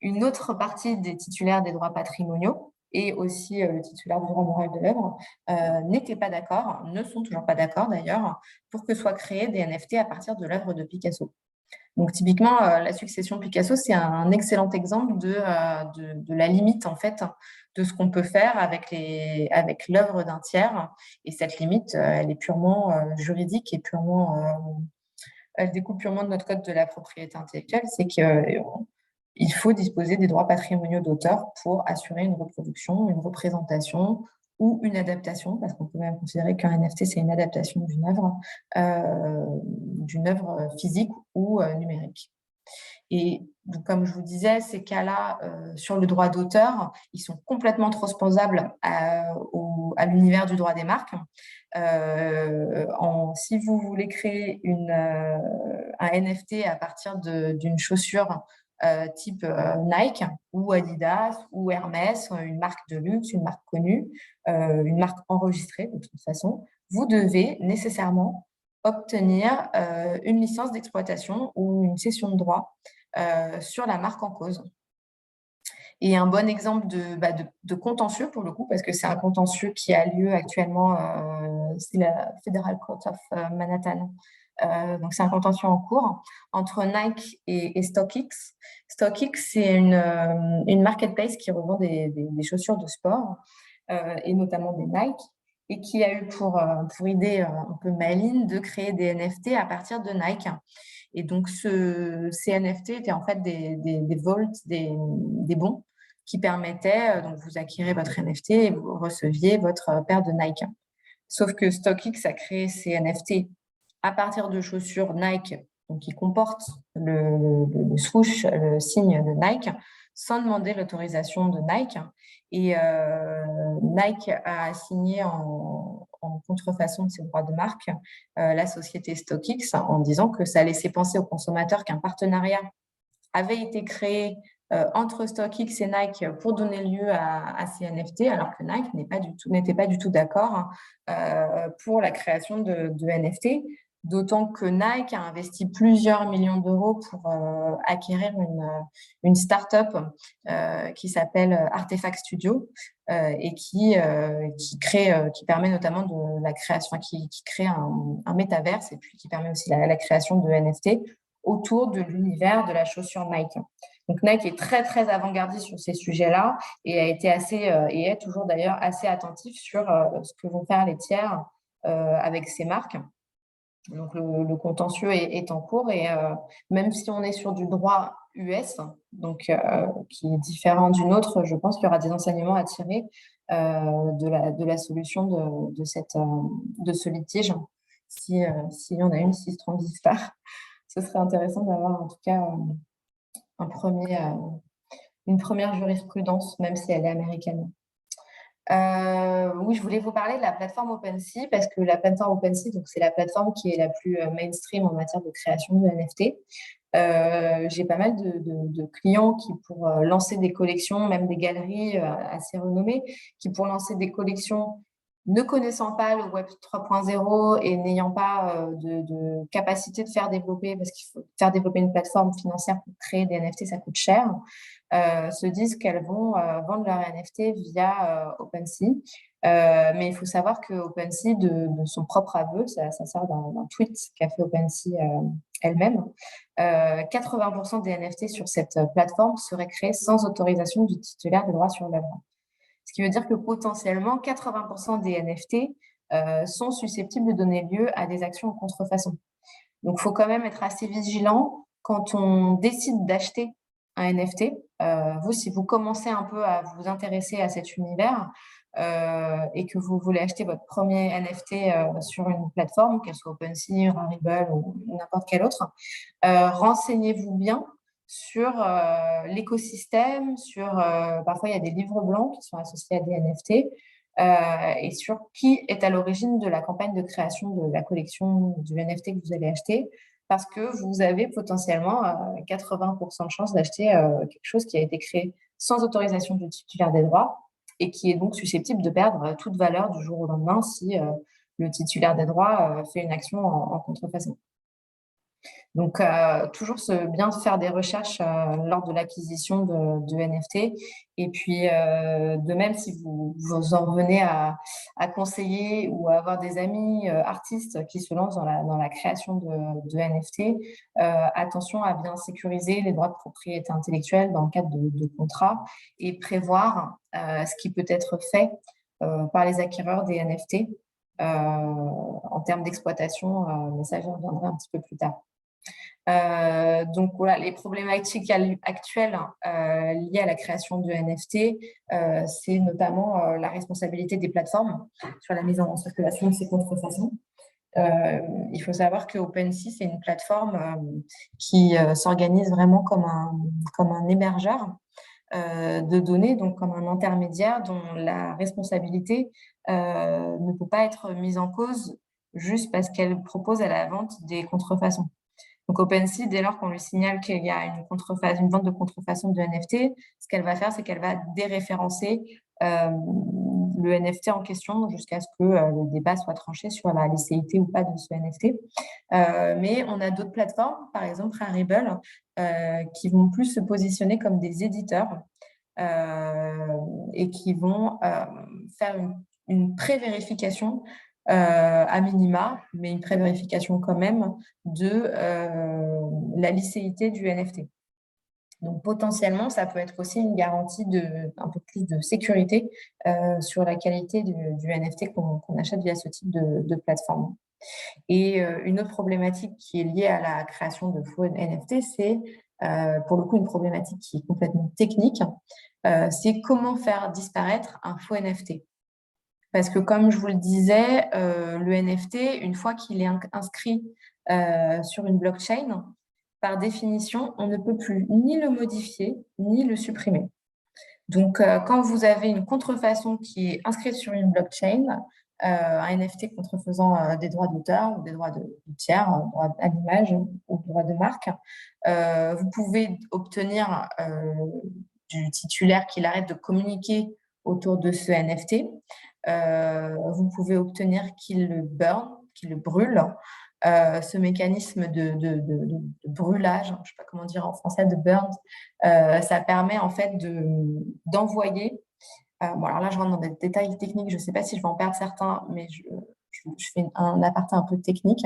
[SPEAKER 1] une autre partie des titulaires des droits patrimoniaux et aussi le titulaire du droit moral de l'œuvre n'étaient pas d'accord, ne sont toujours pas d'accord d'ailleurs, pour que soient créés des NFT à partir de l'œuvre de Picasso. Donc typiquement, la succession Picasso, c'est un excellent exemple de la limite en fait de ce qu'on peut faire avec l'œuvre d'un tiers. Et cette limite, elle est purement juridique et elle découle purement de notre code de la propriété intellectuelle, c'est qu'il faut disposer des droits patrimoniaux d'auteur pour assurer une reproduction, une représentation ou une adaptation, parce qu'on peut même considérer qu'un NFT, c'est une adaptation d'une œuvre physique ou numérique. Et donc, comme je vous disais, ces cas-là, sur le droit d'auteur, ils sont complètement transposables à l'univers du droit des marques. Si vous voulez créer un NFT à partir d'une chaussure type Nike ou Adidas ou Hermès, une marque de luxe, une marque connue, une marque enregistrée de toute façon, vous devez nécessairement obtenir une licence d'exploitation ou une cession de droit sur la marque en cause. Et un bon exemple de contentieux, pour le coup, parce que c'est un contentieux qui a lieu actuellement, c'est la Federal Court of Manhattan. Donc, c'est un contentieux en cours entre Nike et StockX. StockX, c'est une marketplace qui revend des chaussures de sport, et notamment des Nike, et qui a eu pour idée un peu maligne de créer des NFT à partir de Nike. Et donc, ces NFT étaient en fait des vaults, des bons qui permettaient, donc vous acquérez votre NFT et vous receviez votre paire de Nike. Sauf que StockX a créé ces NFT à partir de chaussures Nike, donc qui comportent le swoosh, le signe de Nike, sans demander l'autorisation de Nike. Et Nike a signé en contrefaçon de ses droits de marque la société StockX en disant que ça laissait penser aux consommateurs qu'un partenariat avait été créé entre StockX et Nike pour donner lieu à ces NFT, alors que Nike n'était pas du tout d'accord pour la création de NFT, d'autant que Nike a investi plusieurs millions d'euros pour acquérir une start-up qui s'appelle Artefact Studio et qui permet notamment de la création, qui crée un métaverse et puis qui permet aussi la création de NFT autour de l'univers de la chaussure Nike. Donc Nike est très très avant-gardiste sur ces sujets-là et a été et est toujours d'ailleurs assez attentif sur ce que vont faire les tiers avec ces marques. Donc le contentieux est en cours et même si on est sur du droit US, donc qui est différent du nôtre, je pense qu'il y aura des enseignements à tirer de la solution de ce litige, si y en a une, s'il se transite. Ce serait intéressant d'avoir en tout cas un une première jurisprudence, même si elle est américaine. Oui, je voulais vous parler de la plateforme OpenSea parce que la plateforme OpenSea, donc c'est la plateforme qui est la plus mainstream en matière de création de NFT. J'ai pas mal de clients qui, pour lancer des collections, même des galeries assez renommées, qui pour lancer des collections ne connaissant pas le Web 3.0 et n'ayant pas de capacité de faire développer, parce qu'il faut faire développer une plateforme financière pour créer des NFT, ça coûte cher, se disent qu'elles vont vendre leur NFT via OpenSea. Mais il faut savoir que OpenSea, de son propre aveu, ça sort d'un tweet qu'a fait OpenSea elle-même, 80% des NFT sur cette plateforme seraient créés sans autorisation du titulaire des droits sur l'œuvre. Ce qui veut dire que potentiellement, 80% des NFT sont susceptibles de donner lieu à des actions en contrefaçon. Donc, il faut quand même être assez vigilant quand on décide d'acheter un NFT. Vous, si vous commencez un peu à vous intéresser à cet univers et que vous voulez acheter votre premier NFT sur une plateforme, qu'elle soit OpenSea, Rarible ou n'importe quelle autre, renseignez-vous bien sur l'écosystème, parfois il y a des livres blancs qui sont associés à des NFT, et sur qui est à l'origine de la campagne de création de la collection du NFT que vous allez acheter, parce que vous avez potentiellement 80% de chances d'acheter quelque chose qui a été créé sans autorisation du titulaire des droits et qui est donc susceptible de perdre toute valeur du jour au lendemain si le titulaire des droits fait une action en contrefaçon. Donc, toujours bien faire des recherches lors de l'acquisition de NFT. Et puis, de même, si vous en venez à conseiller ou à avoir des amis artistes qui se lancent dans la création de NFT, attention à bien sécuriser les droits de propriété intellectuelle dans le cadre de contrats et prévoir ce qui peut être fait par les acquéreurs des NFT en termes d'exploitation. Mais ça, j'y reviendrai un petit peu plus tard. Donc voilà, les problématiques actuelles liées à la création de NFT, c'est notamment la responsabilité des plateformes sur la mise en circulation de ces contrefaçons. Il faut savoir que OpenSea, c'est une plateforme qui s'organise vraiment comme un hébergeur de données, donc comme un intermédiaire dont la responsabilité ne peut pas être mise en cause juste parce qu'elle propose à la vente des contrefaçons. Donc, OpenSea, dès lors qu'on lui signale qu'il y a une vente de contrefaçon de NFT, ce qu'elle va faire, c'est qu'elle va déréférencer le NFT en question jusqu'à ce que le débat soit tranché sur la licéité ou pas de ce NFT. Mais on a d'autres plateformes, par exemple Rarible, qui vont plus se positionner comme des éditeurs et qui vont faire une pré-vérification à minima, mais une pré-vérification quand même de la licéité du NFT. Donc, potentiellement, ça peut être aussi une garantie un peu plus de sécurité sur la qualité du NFT qu'on achète via ce type de plateforme. Et une autre problématique qui est liée à la création de faux NFT, c'est pour le coup une problématique qui est complètement technique. C'est comment faire disparaître un faux NFT. Parce que comme je vous le disais, le NFT, une fois qu'il est inscrit sur une blockchain, par définition, on ne peut plus ni le modifier, ni le supprimer. Donc, quand vous avez une contrefaçon qui est inscrite sur une blockchain, un NFT contrefaisant des droits d'auteur ou des droits de tiers, droits à l'image ou droits de marque, vous pouvez obtenir du titulaire qu'il arrête de communiquer autour de ce NFT. Vous pouvez obtenir qu'il le burn, qu'il le brûle. Ce mécanisme de brûlage, je ne sais pas comment dire en français, de burn, ça permet en fait d'envoyer. Bon, alors là, je rentre dans des détails techniques. Je ne sais pas si je vais en perdre certains, mais je fais un aparté un peu technique.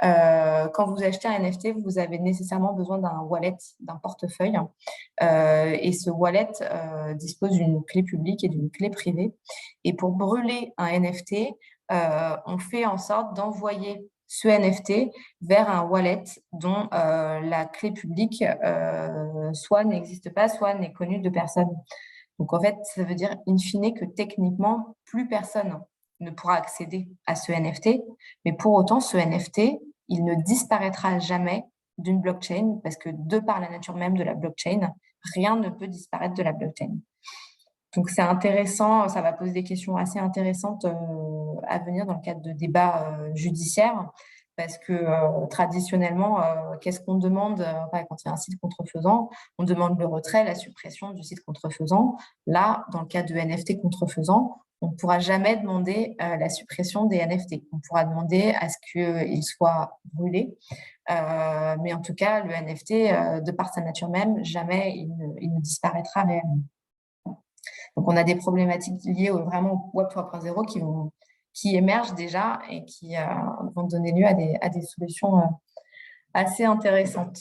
[SPEAKER 1] Quand vous achetez un NFT, vous avez nécessairement besoin d'un wallet, d'un portefeuille. Et ce wallet dispose d'une clé publique et d'une clé privée. Et pour brûler un NFT, on fait en sorte d'envoyer ce NFT vers un wallet dont la clé publique soit n'existe pas, soit n'est connue de personne. Donc, en fait, ça veut dire, in fine, que techniquement, plus personne ne pourra accéder à ce NFT. Mais pour autant, ce NFT, il ne disparaîtra jamais d'une blockchain parce que de par la nature même de la blockchain, rien ne peut disparaître de la blockchain. Donc, c'est intéressant, ça va poser des questions assez intéressantes à venir dans le cadre de débats judiciaires, parce que traditionnellement, qu'est-ce qu'on demande quand il y a un site contrefaisant? On demande le retrait, la suppression du site contrefaisant. Là, dans le cas de NFT contrefaisant, on ne pourra jamais demander la suppression des NFT. On pourra demander à ce qu'ils soient brûlés. Mais en tout cas, le NFT, de par sa nature même, jamais il ne disparaîtra réellement. Donc, on a des problématiques liées vraiment au Web 3.0 qui émergent déjà et qui vont donner lieu à des solutions assez intéressantes.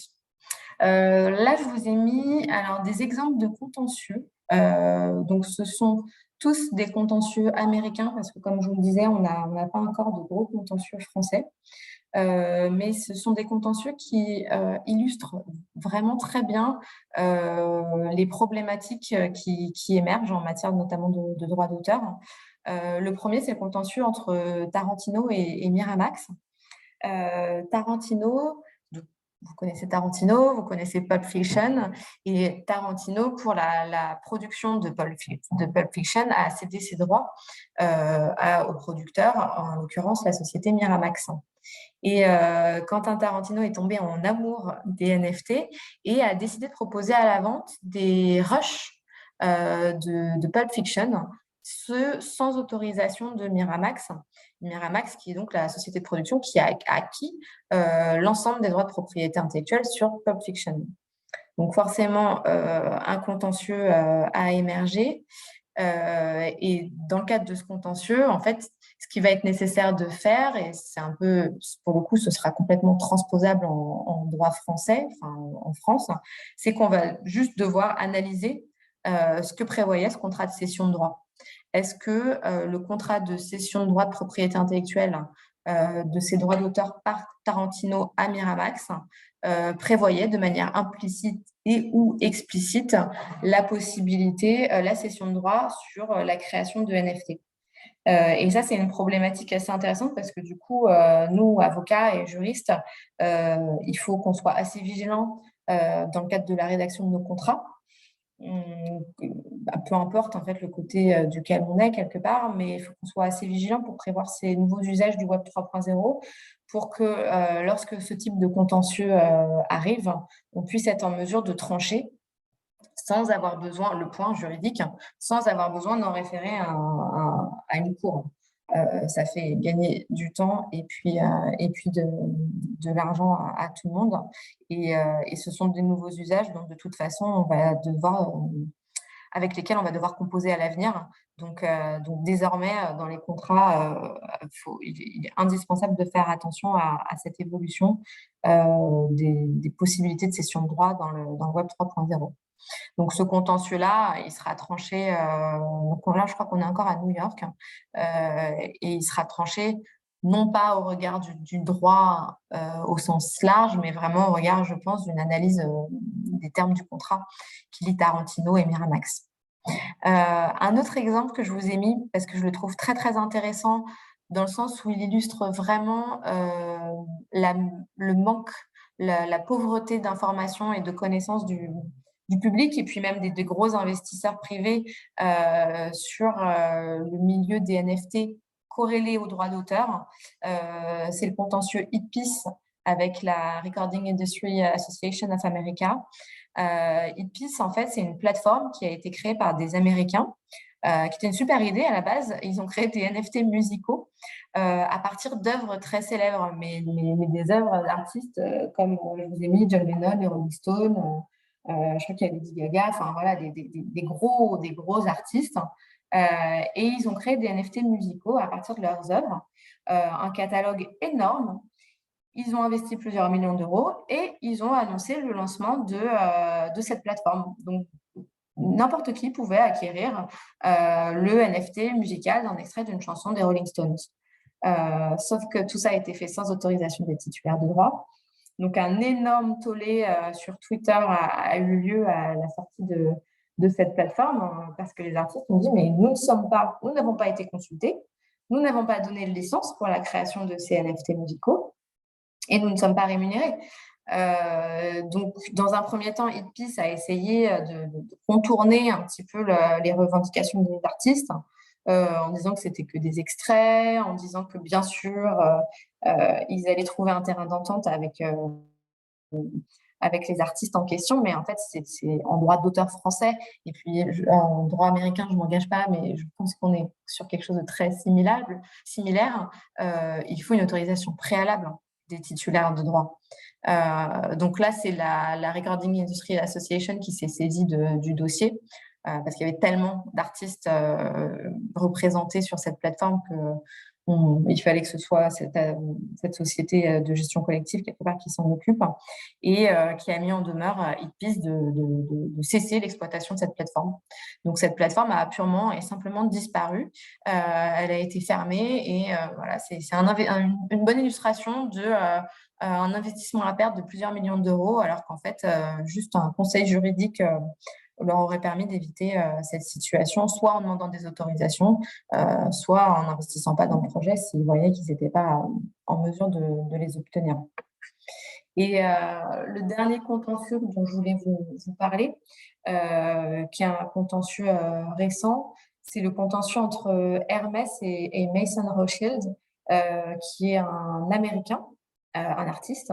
[SPEAKER 1] Là, je vous ai mis alors, des exemples de contentieux. Donc, ce sont tous des contentieux américains parce que, comme je vous le disais, on n'a pas encore de gros contentieux français. Mais ce sont des contentieux qui illustrent vraiment très bien les problématiques qui émergent en matière notamment de droit d'auteur. Le premier, c'est le contentieux entre Tarantino et Miramax. Tarantino, vous connaissez Tarantino, vous connaissez Pulp Fiction, et Tarantino, pour la production de Pulp Fiction, a cédé ses droits au producteur, en l'occurrence la société Miramax. Et Quentin Tarantino est tombé en amour des NFT et a décidé de proposer à la vente des rushs de Pulp Fiction, ce sans autorisation de Miramax. Miramax, qui est donc la société de production qui a acquis l'ensemble des droits de propriété intellectuelle sur Pulp Fiction. Donc forcément, un contentieux a émergé. Et dans le cadre de ce contentieux, en fait, ce qui va être nécessaire de faire, et c'est un peu, pour le coup, ce sera complètement transposable en droit français, enfin en France, c'est qu'on va juste devoir analyser ce que prévoyait ce contrat de cession de droit. Est-ce que le contrat de cession de droit de propriété intellectuelle de ces droits d'auteur par Tarantino à Miramax prévoyait de manière implicite et ou explicite la possibilité, la cession de droit sur la création de NFT. Et ça, c'est une problématique assez intéressante parce que du coup, nous, avocats et juristes, il faut qu'on soit assez vigilants dans le cadre de la rédaction de nos contrats. Peu importe en fait le côté duquel on est quelque part, mais il faut qu'on soit assez vigilant pour prévoir ces nouveaux usages du Web 3.0 pour que lorsque ce type de contentieux arrive, on puisse être en mesure de trancher sans avoir besoin, le point juridique, sans avoir besoin d'en référer à une cour. Ça fait gagner du temps et puis de l'argent à tout le monde. Et ce sont des nouveaux usages, donc de toute façon, on va devoir, avec lesquels on va devoir composer à l'avenir. Donc désormais, dans les contrats, il est indispensable de faire attention à cette évolution des possibilités de cession de droit dans le Web 3.0. Donc, ce contentieux-là, il sera tranché. Donc là, je crois qu'on est encore à New York. Et il sera tranché non pas au regard du droit au sens large, mais vraiment au regard, je pense, d'une analyse des termes du contrat qui lie Tarantino et Miramax. Un autre exemple que je vous ai mis, parce que je le trouve très, très intéressant, dans le sens où il illustre vraiment le manque, la pauvreté d'informations et de connaissances du public et puis même des gros investisseurs privés sur le milieu des NFT corrélés aux droits d'auteur. C'est le contentieux HitPiece avec la Recording Industry Association of America. HitPiece, en fait, c'est une plateforme qui a été créée par des Américains, qui était une super idée à la base. Ils ont créé des NFT musicaux à partir d'œuvres très célèbres, mais des œuvres d'artistes comme, je vous ai mis, John Lennon, les Rolling Stones, je crois qu'il y a Lady Gaga, enfin voilà, des gros artistes. Et ils ont créé des NFT musicaux à partir de leurs œuvres, un catalogue énorme. Ils ont investi plusieurs millions d'euros et ils ont annoncé le lancement de cette plateforme. Donc, n'importe qui pouvait acquérir le NFT musical d'un extrait d'une chanson des Rolling Stones. Sauf que tout ça a été fait sans autorisation des titulaires de droit. Donc, un énorme tollé sur Twitter a eu lieu à la sortie de de cette plateforme parce que les artistes ont dit, mais nous n'avons pas été consultés, nous n'avons pas donné de licence pour la création de ces NFT musicaux et nous ne sommes pas rémunérés. Donc, dans un premier temps, Hitpiece a essayé de contourner un petit peu les revendications des artistes en disant que c'était que des extraits, en disant que bien sûr, ils allaient trouver un terrain d'entente avec les artistes en question, mais en fait, c'est en droit d'auteur français. Et puis, en droit américain, je ne m'engage pas, mais je pense qu'on est sur quelque chose de très similaire. Il faut une autorisation préalable des titulaires de droit. Donc là, c'est la Recording Industry Association qui s'est saisie du dossier parce qu'il y avait tellement d'artistes représentés sur cette plateforme il fallait que ce soit cette société de gestion collective quelque part qui s'en occupe et qui a mis en demeure Hitpiece de cesser l'exploitation de cette plateforme. Donc cette plateforme a purement et simplement disparu. Elle a été fermée et voilà, c'est une bonne illustration un investissement à perte de plusieurs millions d'euros, alors qu'en fait, juste un conseil juridique leur aurait permis d'éviter cette situation, soit en demandant des autorisations, soit en n'investissant pas dans le projet s'ils voyaient qu'ils n'étaient pas en mesure de les obtenir. Et le dernier contentieux dont je voulais vous parler, qui est un contentieux récent, c'est le contentieux entre Hermès et Mason Rothschild, qui est un Américain, un artiste,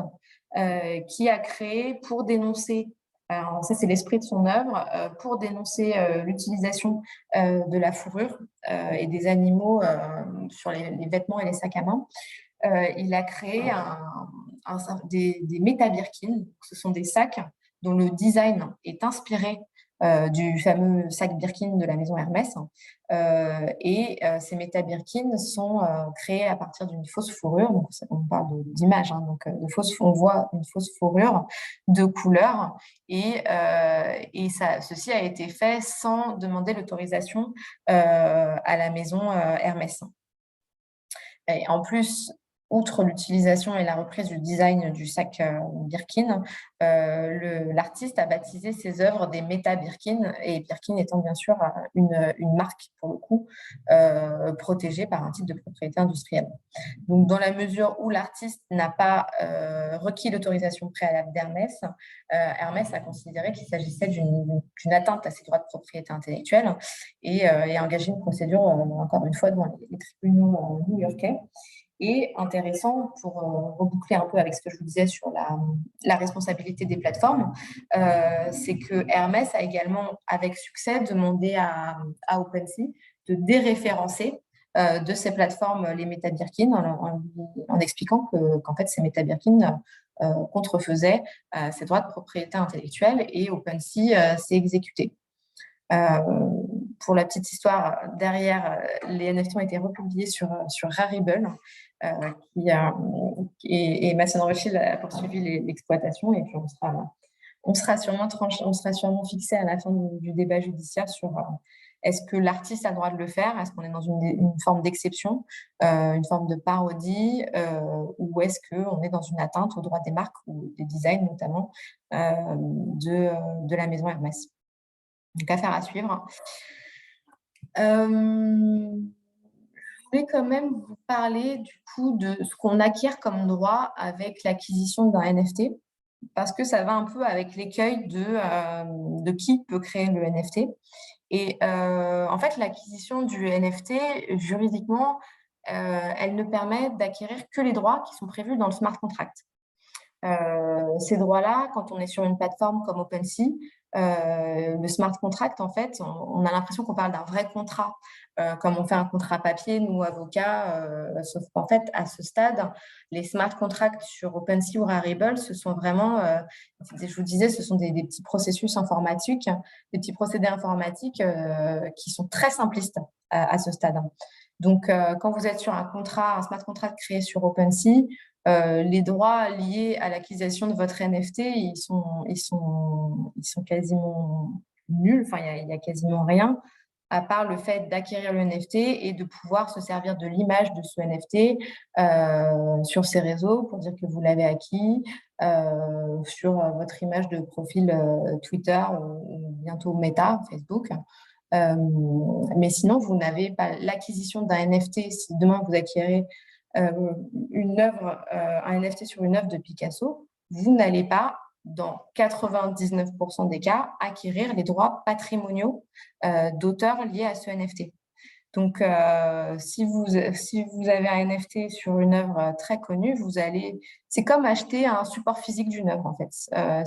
[SPEAKER 1] qui a créé pour dénoncer, alors ça c'est l'esprit de son œuvre, pour dénoncer l'utilisation de la fourrure et des animaux sur les vêtements et les sacs à main. Il a créé des méta-Birkin. Ce sont des sacs dont le design est inspiré du fameux sac Birkin de la maison Hermès. Ces méta-Birkin sont créés à partir d'une fausse fourrure. Donc, on parle d'image, hein, donc on voit une fausse fourrure de couleur. Ceci a été fait sans demander l'autorisation à la maison Hermès. Et en plus, outre l'utilisation et la reprise du design du sac Birkin, l'artiste a baptisé ses œuvres des méta-Birkin, et Birkin étant bien sûr une marque, pour le coup, protégée par un titre de propriété industrielle. Donc, dans la mesure où l'artiste n'a pas requis l'autorisation préalable d'Hermès, Hermès a considéré qu'il s'agissait d'une atteinte à ses droits de propriété intellectuelle et a engagé une procédure, encore une fois, devant les tribunaux new-yorkais. Et intéressant, pour reboucler un peu avec ce que je vous disais sur la responsabilité des plateformes, c'est que Hermès a également, avec succès, demandé à OpenSea de déréférencer de ces plateformes les méta-Birkin en expliquant qu'en fait, ces méta-Birkin contrefaisaient ses droits de propriété intellectuelle et OpenSea s'est exécuté. Pour la petite histoire, derrière, les NFT ont été republiés sur Rarible et Mason Rothschild a poursuivi l'exploitation et puis on sera sûrement fixé à la fin du débat judiciaire sur est-ce que l'artiste a le droit de le faire, est-ce qu'on est dans une forme d'exception, une forme de parodie, ou est-ce qu'on est dans une atteinte aux droits des marques ou des designs notamment de la maison Hermès. Donc, affaire à suivre. Je voulais quand même vous parler du coup de ce qu'on acquiert comme droit avec l'acquisition d'un NFT, parce que ça va un peu avec l'écueil de qui peut créer le NFT. Et en fait, l'acquisition du NFT, juridiquement, elle ne permet d'acquérir que les droits qui sont prévus dans le smart contract. Ces droits-là, quand on est sur une plateforme comme OpenSea, le smart contract, en fait, on a l'impression qu'on parle d'un vrai contrat, comme on fait un contrat papier, nous, avocats, sauf qu'en fait, à ce stade, les smart contracts sur OpenSea ou Rarible, ce sont vraiment, je vous disais, ce sont des petits processus informatiques, des petits procédés informatiques qui sont très simplistes à ce stade. Donc, quand vous êtes sur un smart contract créé sur OpenSea, les droits liés à l'acquisition de votre NFT, ils sont quasiment nuls. Enfin, il y a quasiment rien. à part le fait d'acquérir le NFT et de pouvoir se servir de l'image de ce NFT sur ses réseaux pour dire que vous l'avez acquis, sur votre image de profil Twitter ou bientôt Meta, Facebook. Mais sinon, vous n'avez pas l'acquisition d'un NFT. Si demain vous acquérez un NFT sur une œuvre de Picasso, vous n'allez pas, dans 99% des cas, acquérir les droits patrimoniaux d'auteurs liés à ce NFT. Donc, si vous avez un NFT sur une œuvre très connue, c'est comme acheter un support physique d'une œuvre, en fait.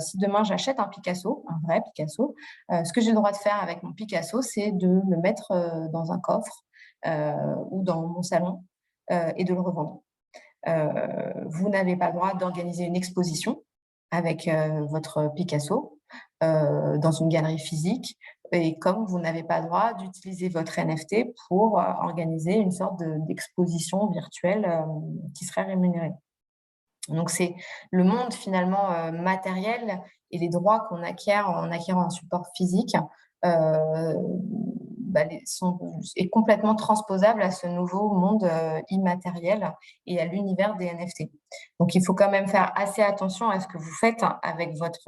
[SPEAKER 1] Si demain j'achète un Picasso, un vrai Picasso, ce que j'ai le droit de faire avec mon Picasso, c'est de le mettre dans un coffre ou dans mon salon et de le revendre. Vous n'avez pas le droit d'organiser une exposition avec votre Picasso dans une galerie physique, et comme vous n'avez pas le droit d'utiliser votre NFT pour organiser une sorte d'exposition virtuelle qui serait rémunérée. Donc, c'est le monde finalement matériel et les droits qu'on acquiert en acquérant un support physique est complètement transposable à ce nouveau monde immatériel et à l'univers des NFT. Donc, il faut quand même faire assez attention à ce que vous faites avec votre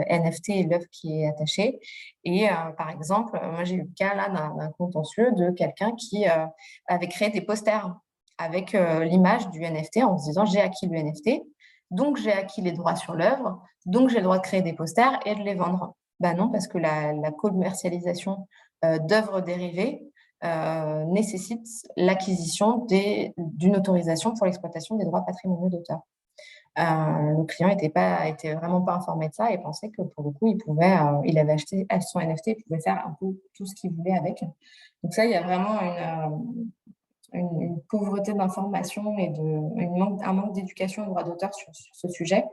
[SPEAKER 1] NFT et l'œuvre qui est attachée. Et par exemple, moi, j'ai eu le cas là d'un contentieux de quelqu'un qui avait créé des posters avec l'image du NFT en se disant j'ai acquis le NFT, donc j'ai acquis les droits sur l'œuvre, donc j'ai le droit de créer des posters et de les vendre. Ben non, parce que la commercialisation d'œuvres dérivées nécessite l'acquisition d'une autorisation pour l'exploitation des droits patrimoniaux d'auteur. Le client était vraiment pas informé de ça et pensait que pour le coup, il avait acheté son NFT, il pouvait faire un peu tout ce qu'il voulait avec. Donc ça, il y a vraiment une pauvreté d'information et un manque d'éducation au droit d'auteur sur ce sujet.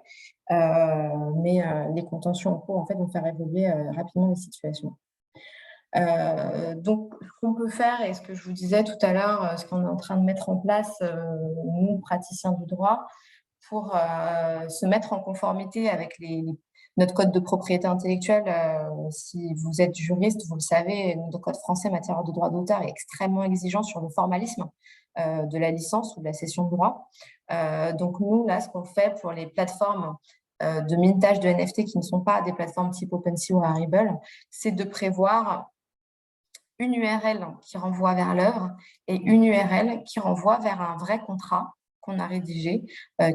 [SPEAKER 1] Mais les contentieux en cours, en fait, vont faire évoluer rapidement les situations. Donc, ce qu'on peut faire, et ce que je vous disais tout à l'heure, ce qu'on est en train de mettre en place, nous, praticiens du droit, pour se mettre en conformité avec notre code de propriété intellectuelle. Si vous êtes juriste, vous le savez, notre code français en matière de droit d'auteur est extrêmement exigeant sur le formalisme de la licence ou de la cession de droit. Donc, nous, là, ce qu'on fait pour les plateformes de mintage de NFT qui ne sont pas des plateformes type OpenSea ou Harible, c'est de prévoir une URL qui renvoie vers l'œuvre et une URL qui renvoie vers un vrai contrat qu'on a rédigé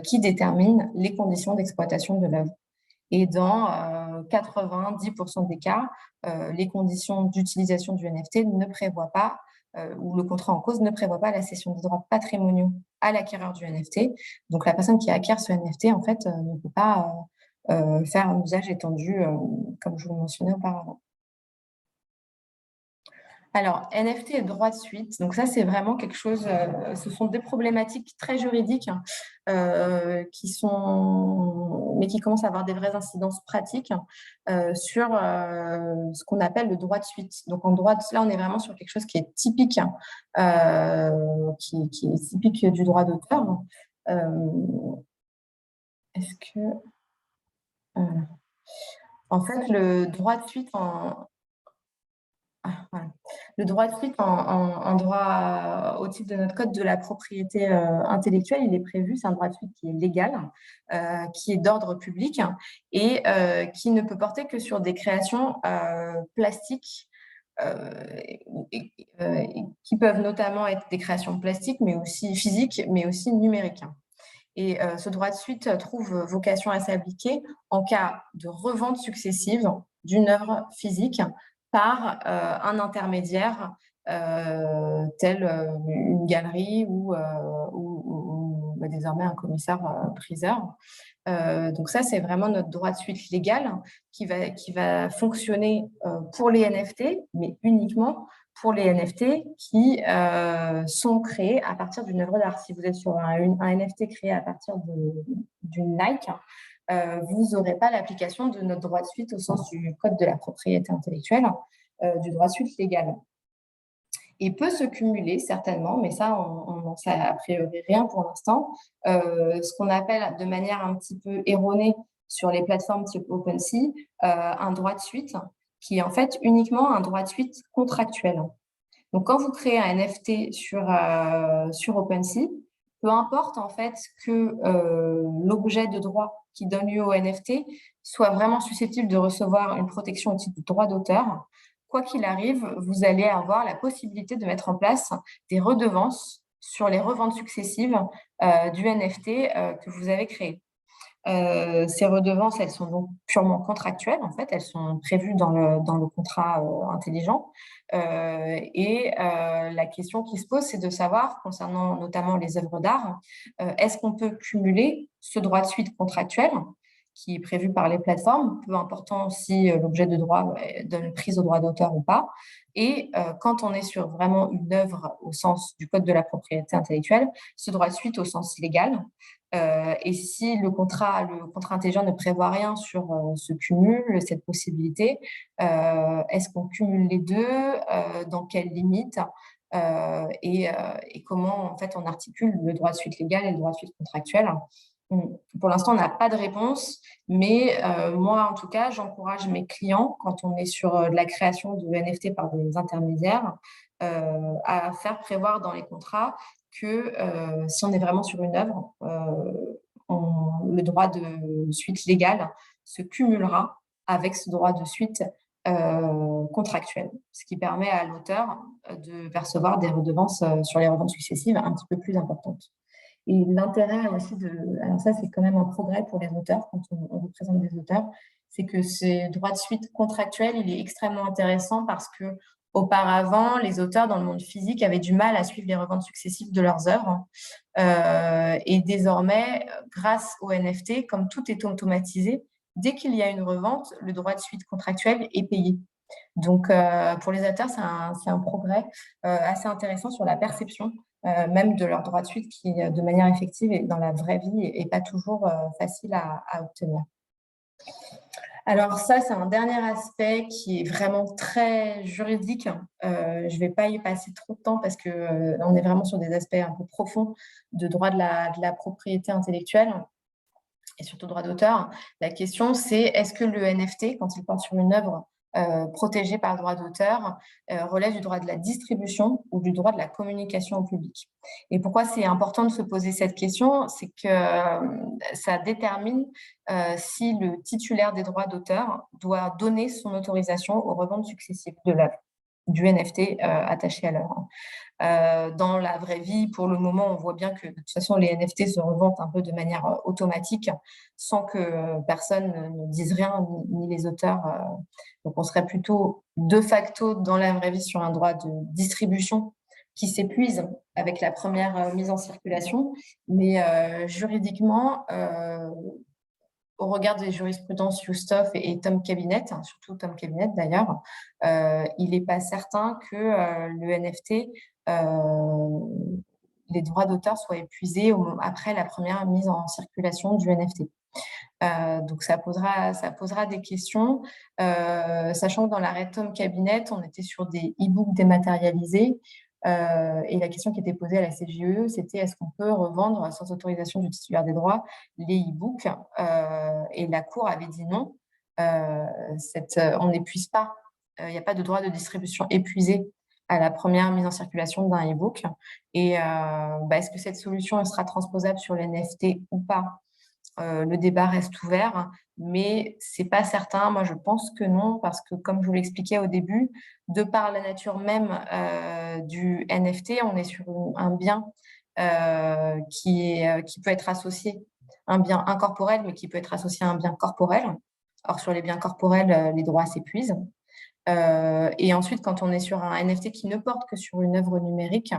[SPEAKER 1] qui détermine les conditions d'exploitation de l'œuvre. Et dans 90% des cas, les conditions d'utilisation du NFT ne prévoient pas, ou le contrat en cause ne prévoit pas la cession des droits patrimoniaux à l'acquéreur du NFT. Donc, la personne qui acquiert ce NFT, en fait, ne peut pas faire un usage étendu, comme je vous le mentionnais auparavant. Alors, NFT et droit de suite, donc ça, c'est vraiment quelque chose, ce sont des problématiques très juridiques mais qui commencent à avoir des vraies incidences pratiques sur ce qu'on appelle le droit de suite. Donc, là, on est vraiment sur quelque chose qui est typique, qui est typique du droit d'auteur. Est-ce que... en fait, le droit de suite voilà. Le droit de suite en droit au titre de notre code de la propriété intellectuelle, il est prévu, c'est un droit de suite qui est légal, qui est d'ordre public et qui ne peut porter que sur des créations plastiques qui peuvent notamment être des créations plastiques, mais aussi physiques, mais aussi numériques. Et ce droit de suite trouve vocation à s'appliquer en cas de revente successive d'une œuvre physique par un intermédiaire tel une galerie ou désormais un commissaire-priseur. Donc ça, c'est vraiment notre droit de suite légal qui va fonctionner pour les NFT, mais uniquement pour les NFT qui sont créés à partir d'une œuvre d'art. Si vous êtes sur un NFT créé à partir d'une Nike, vous n'aurez pas l'application de notre droit de suite au sens du code de la propriété intellectuelle, du droit de suite légal. Il peut se cumuler certainement, mais ça, on n'en sait a priori rien pour l'instant, ce qu'on appelle de manière un petit peu erronée sur les plateformes type OpenSea, un droit de suite qui est en fait uniquement un droit de suite contractuel. Donc, quand vous créez un NFT sur OpenSea, peu importe en fait que l'objet de droit qui donne lieu au NFT soit vraiment susceptible de recevoir une protection au titre du droit d'auteur, quoi qu'il arrive, vous allez avoir la possibilité de mettre en place des redevances sur les reventes successives du NFT que vous avez créé. Ces redevances, elles sont donc purement contractuelles, en fait, elles sont prévues dans le contrat intelligent. La question qui se pose, c'est de savoir, concernant notamment les œuvres d'art, est-ce qu'on peut cumuler ce droit de suite contractuel qui est prévu par les plateformes, peu important si l'objet de droit donne prise au droit d'auteur ou pas. Et quand on est sur vraiment une œuvre au sens du code de la propriété intellectuelle, ce droit de suite au sens légal. Et si le contrat intelligent ne prévoit rien sur ce cumul, cette possibilité, est-ce qu'on cumule les deux, dans quelles limites, et comment en fait on articule le droit de suite légal et le droit de suite contractuel. Pour l'instant, on n'a pas de réponse, mais moi, en tout cas, j'encourage mes clients, quand on est sur de la création de NFT par des intermédiaires, à faire prévoir dans les contrats que si on est vraiment sur une œuvre, le droit de suite légal se cumulera avec ce droit de suite contractuel, ce qui permet à l'auteur de percevoir des redevances sur les reventes successives un petit peu plus importantes. Et l'intérêt aussi alors ça c'est quand même un progrès pour les auteurs quand on représente des auteurs, c'est que ce droit de suite contractuel, il est extrêmement intéressant parce que auparavant, les auteurs dans le monde physique avaient du mal à suivre les reventes successives de leurs œuvres. Et désormais, grâce au NFT, comme tout est automatisé, dès qu'il y a une revente, le droit de suite contractuel est payé. Donc, pour les auteurs, c'est un progrès assez intéressant sur la perception même de leur droit de suite qui, de manière effective et dans la vraie vie, n'est pas toujours facile à obtenir. Alors ça, c'est un dernier aspect qui est vraiment très juridique. Je ne vais pas y passer trop de temps parce que on est vraiment sur des aspects un peu profonds de droit de la propriété intellectuelle et surtout droit d'auteur. La question, c'est est-ce que le NFT, quand il porte sur une œuvre protégée par le droit d'auteur, relève du droit de la distribution ou du droit de la communication au public. Et pourquoi c'est important de se poser cette question? C'est que ça détermine si le titulaire des droits d'auteur doit donner son autorisation aux reventes successives de l'œuvre, du NFT attaché à l'œuvre. Dans la vraie vie, pour le moment, on voit bien que de toute façon, les NFT se revendent un peu de manière automatique, sans que personne ne dise rien, ni les auteurs. Donc, on serait plutôt de facto dans la vraie vie sur un droit de distribution qui s'épuise avec la première mise en circulation. Mais juridiquement, au regard des jurisprudences Youstoff et Tom Cabinet, surtout Tom Cabinet d'ailleurs, il n'est pas certain que le NFT, les droits d'auteur soient épuisés après la première mise en circulation du NFT. Donc ça posera des questions, sachant que dans l'arrêt Tom Cabinet, on était sur des e-books dématérialisés. Et la question qui était posée à la CJE, c'était est-ce qu'on peut revendre sans autorisation du titulaire des droits les e-books, et la Cour avait dit non. On n'épuise pas, il n'y a pas de droit de distribution épuisé à la première mise en circulation d'un e-book. Et est-ce que cette solution sera transposable sur les NFT ou pas? Le débat reste ouvert, mais c'est pas certain. Moi, je pense que non, parce que comme je vous l'expliquais au début, de par la nature même du NFT, on est sur un bien qui peut être associé, un bien incorporel, mais qui peut être associé à un bien corporel. Or, sur les biens corporels, les droits s'épuisent. Et ensuite, quand on est sur un NFT qui ne porte que sur une œuvre numérique,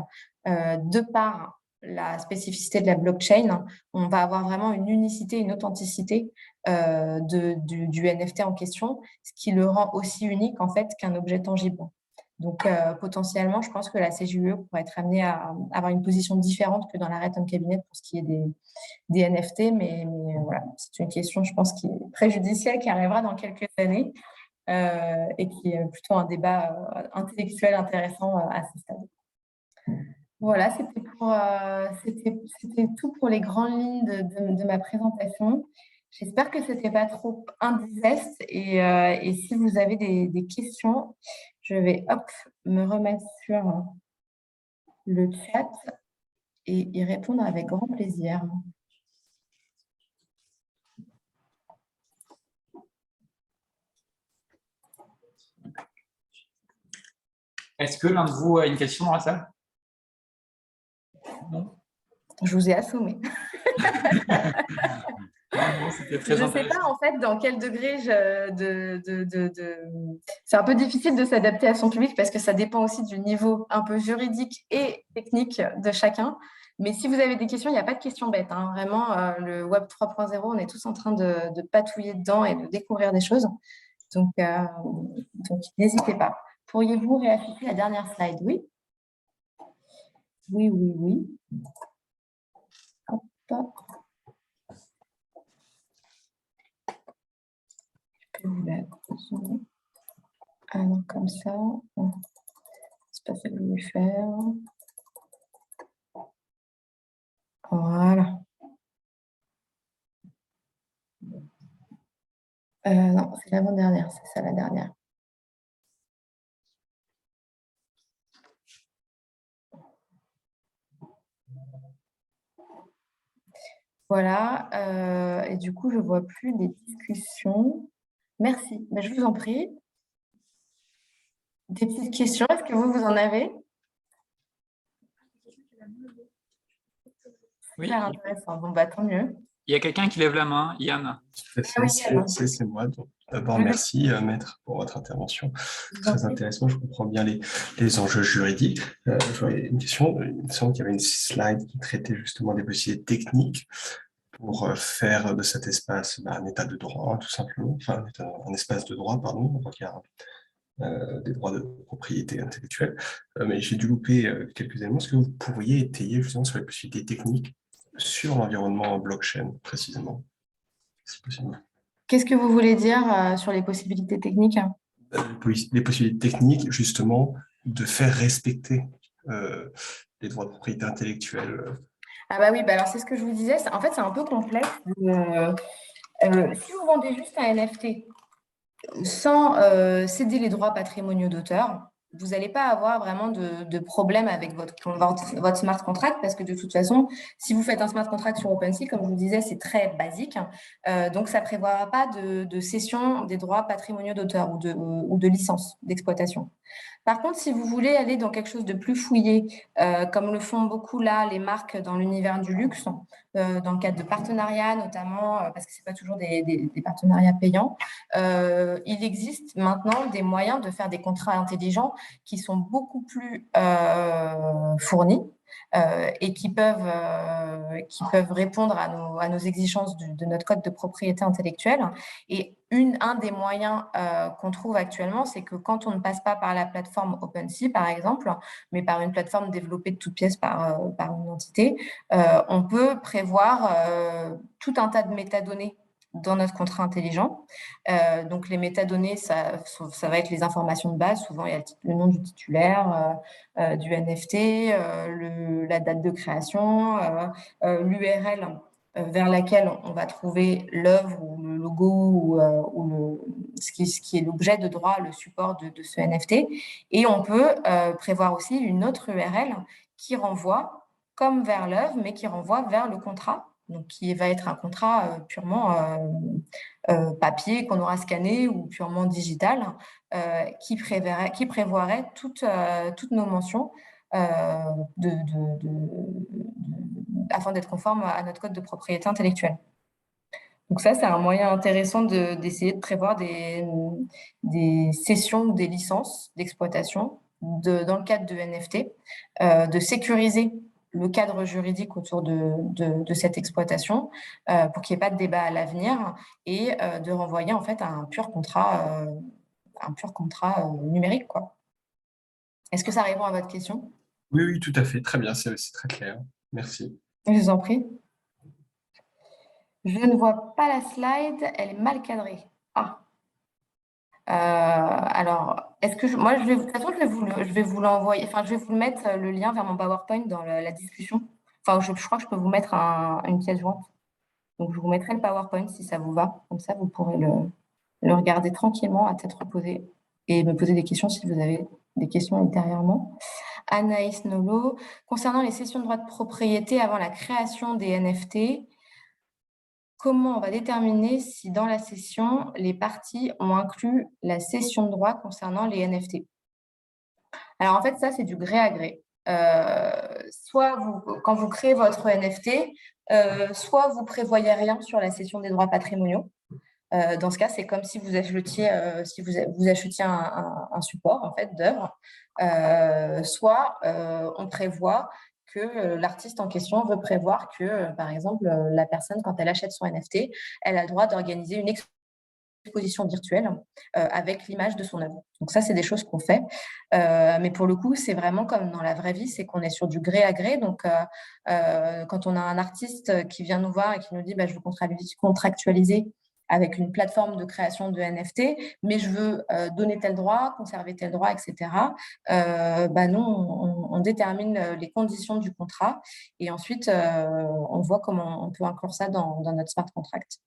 [SPEAKER 1] de par la spécificité de la blockchain, on va avoir vraiment une unicité, une authenticité du NFT en question, ce qui le rend aussi unique en fait qu'un objet tangible. Donc potentiellement, je pense que la CJUE pourrait être amenée à avoir une position différente que dans l'arrêt Tom Cabinet pour ce qui est des NFT, mais voilà, c'est une question, je pense, qui est préjudicielle, qui arrivera dans quelques années. Et qui est plutôt un débat intellectuel intéressant à ce stade. Voilà, c'était tout pour les grandes lignes de ma présentation. J'espère que ce n'était pas trop indigeste et si vous avez des questions, je vais hop, me remettre sur le chat et y répondre avec grand plaisir.
[SPEAKER 2] Est-ce que l'un de vous a une question dans la salle? Non.
[SPEAKER 1] Je vous ai assommé.
[SPEAKER 2] C'était très
[SPEAKER 1] Je ne sais pas en fait dans quel degré c'est un peu difficile de s'adapter à son public parce que ça dépend aussi du niveau un peu juridique et technique de chacun. Mais si vous avez des questions, il n'y a pas de questions bêtes, hein. Vraiment, le Web 3.0, on est tous en train de patouiller dedans et de découvrir des choses. Donc n'hésitez pas. Pourriez-vous réafficher la dernière slide? Oui. Oui, oui, oui. Hop. Ah non, comme ça. C'est pas ça que je voulais faire. Voilà. Non, c'est l'avant-dernière, c'est ça la dernière. Voilà. Et du coup, je ne vois plus les discussions. Merci. Ben, je vous en prie. Des petites questions, est-ce que vous en avez?
[SPEAKER 2] Oui.
[SPEAKER 1] Super intéressant. Bon, bah, tant mieux.
[SPEAKER 2] Il y a quelqu'un qui lève la main, Yann.
[SPEAKER 3] C'est moi. Donc, d'abord, merci, Maître, pour votre intervention. Très intéressant. Je comprends bien les enjeux juridiques. J'aurais une question. Il me semble qu'il y avait une slide qui traitait justement des possibilités techniques pour faire de cet espace un état de droit, tout simplement. Enfin, un espace de droit, pardon. On voit qu'il y a des droits de propriété intellectuelle. Mais j'ai dû louper quelques éléments. Est-ce que vous pourriez étayer justement sur les possibilités techniques sur l'environnement blockchain, précisément, si possible?
[SPEAKER 1] Qu'est-ce que vous voulez dire sur les possibilités techniques?
[SPEAKER 3] Les possibilités techniques, justement, de faire respecter les droits de propriété intellectuelle.
[SPEAKER 1] Ah bah oui, bah alors c'est ce que je vous disais. En fait, c'est un peu complexe. Si vous vendez juste un NFT sans céder les droits patrimoniaux d'auteur, vous n'allez pas avoir vraiment de problème avec votre smart contract parce que de toute façon, si vous faites un smart contract sur OpenSea, comme je vous disais, c'est très basique. Donc, ça ne prévoira pas de cession des droits patrimoniaux d'auteur ou de licence d'exploitation. Par contre, si vous voulez aller dans quelque chose de plus fouillé, comme le font beaucoup là les marques dans l'univers du luxe, dans le cadre de partenariats notamment, parce que ce n'est pas toujours des partenariats payants, il existe maintenant des moyens de faire des contrats intelligents qui sont beaucoup plus fournis et qui peuvent répondre à nos exigences de notre code de propriété intellectuelle. Et un des moyens qu'on trouve actuellement, c'est que quand on ne passe pas par la plateforme OpenSea, par exemple, mais par une plateforme développée de toutes pièces par une entité, on peut prévoir tout un tas de métadonnées dans notre contrat intelligent. Donc, les métadonnées, ça va être les informations de base. Souvent, il y a le nom du titulaire, du NFT, la date de création, l'URL vers laquelle on va trouver l'œuvre ou le logo ou ce qui est l'objet de droit, le support de ce NFT. Et on peut prévoir aussi une autre URL qui renvoie comme vers l'œuvre, mais qui renvoie vers le contrat. Donc, qui va être un contrat purement papier qu'on aura scanné ou purement digital, qui prévoirait toutes nos mentions afin d'être conforme à notre code de propriété intellectuelle. Donc ça, c'est un moyen intéressant d'essayer de prévoir des cessions ou des licences d'exploitation dans le cadre de NFT, de sécuriser le cadre juridique autour de cette exploitation pour qu'il n'y ait pas de débat à l'avenir et de renvoyer en fait à un pur contrat numérique, quoi. Est-ce que ça répond à votre question?
[SPEAKER 3] Oui, oui, tout à fait. Très bien, c'est très clair. Merci.
[SPEAKER 1] Je vous en prie. Je ne vois pas la slide, elle est mal cadrée. Ah. Alors, est-ce que moi, de toute façon, je vais vous l'envoyer. Enfin, je vais vous mettre le lien vers mon PowerPoint dans la discussion. Enfin, je crois que je peux vous mettre une pièce jointe. Donc, je vous mettrai le PowerPoint si ça vous va. Comme ça, vous pourrez le regarder tranquillement à tête reposée et me poser des questions si vous avez des questions ultérieurement. Anaïs Nolo, concernant les cessions de droits de propriété avant la création des NFT, comment on va déterminer si dans la cession, les parties ont inclus la cession de droits concernant les NFT? Alors, en fait, ça, c'est du gré à gré. Soit quand vous créez votre NFT, soit vous prévoyez rien sur la cession des droits patrimoniaux. Dans ce cas, c'est comme si vous achetiez, vous achetiez un support en fait, d'œuvre. Soit on prévoit que l'artiste en question veut prévoir que, par exemple, la personne, quand elle achète son NFT, elle a le droit d'organiser une exposition virtuelle avec l'image de son œuvre. Donc ça, c'est des choses qu'on fait. Mais pour le coup, c'est vraiment comme dans la vraie vie, c'est qu'on est sur du gré à gré. Donc, quand on a un artiste qui vient nous voir et qui nous dit je veux contractualiser avec une plateforme de création de NFT, mais je veux donner tel droit, conserver tel droit, etc. Nous, on détermine les conditions du contrat et ensuite, on voit comment on peut inclure ça dans notre smart contract.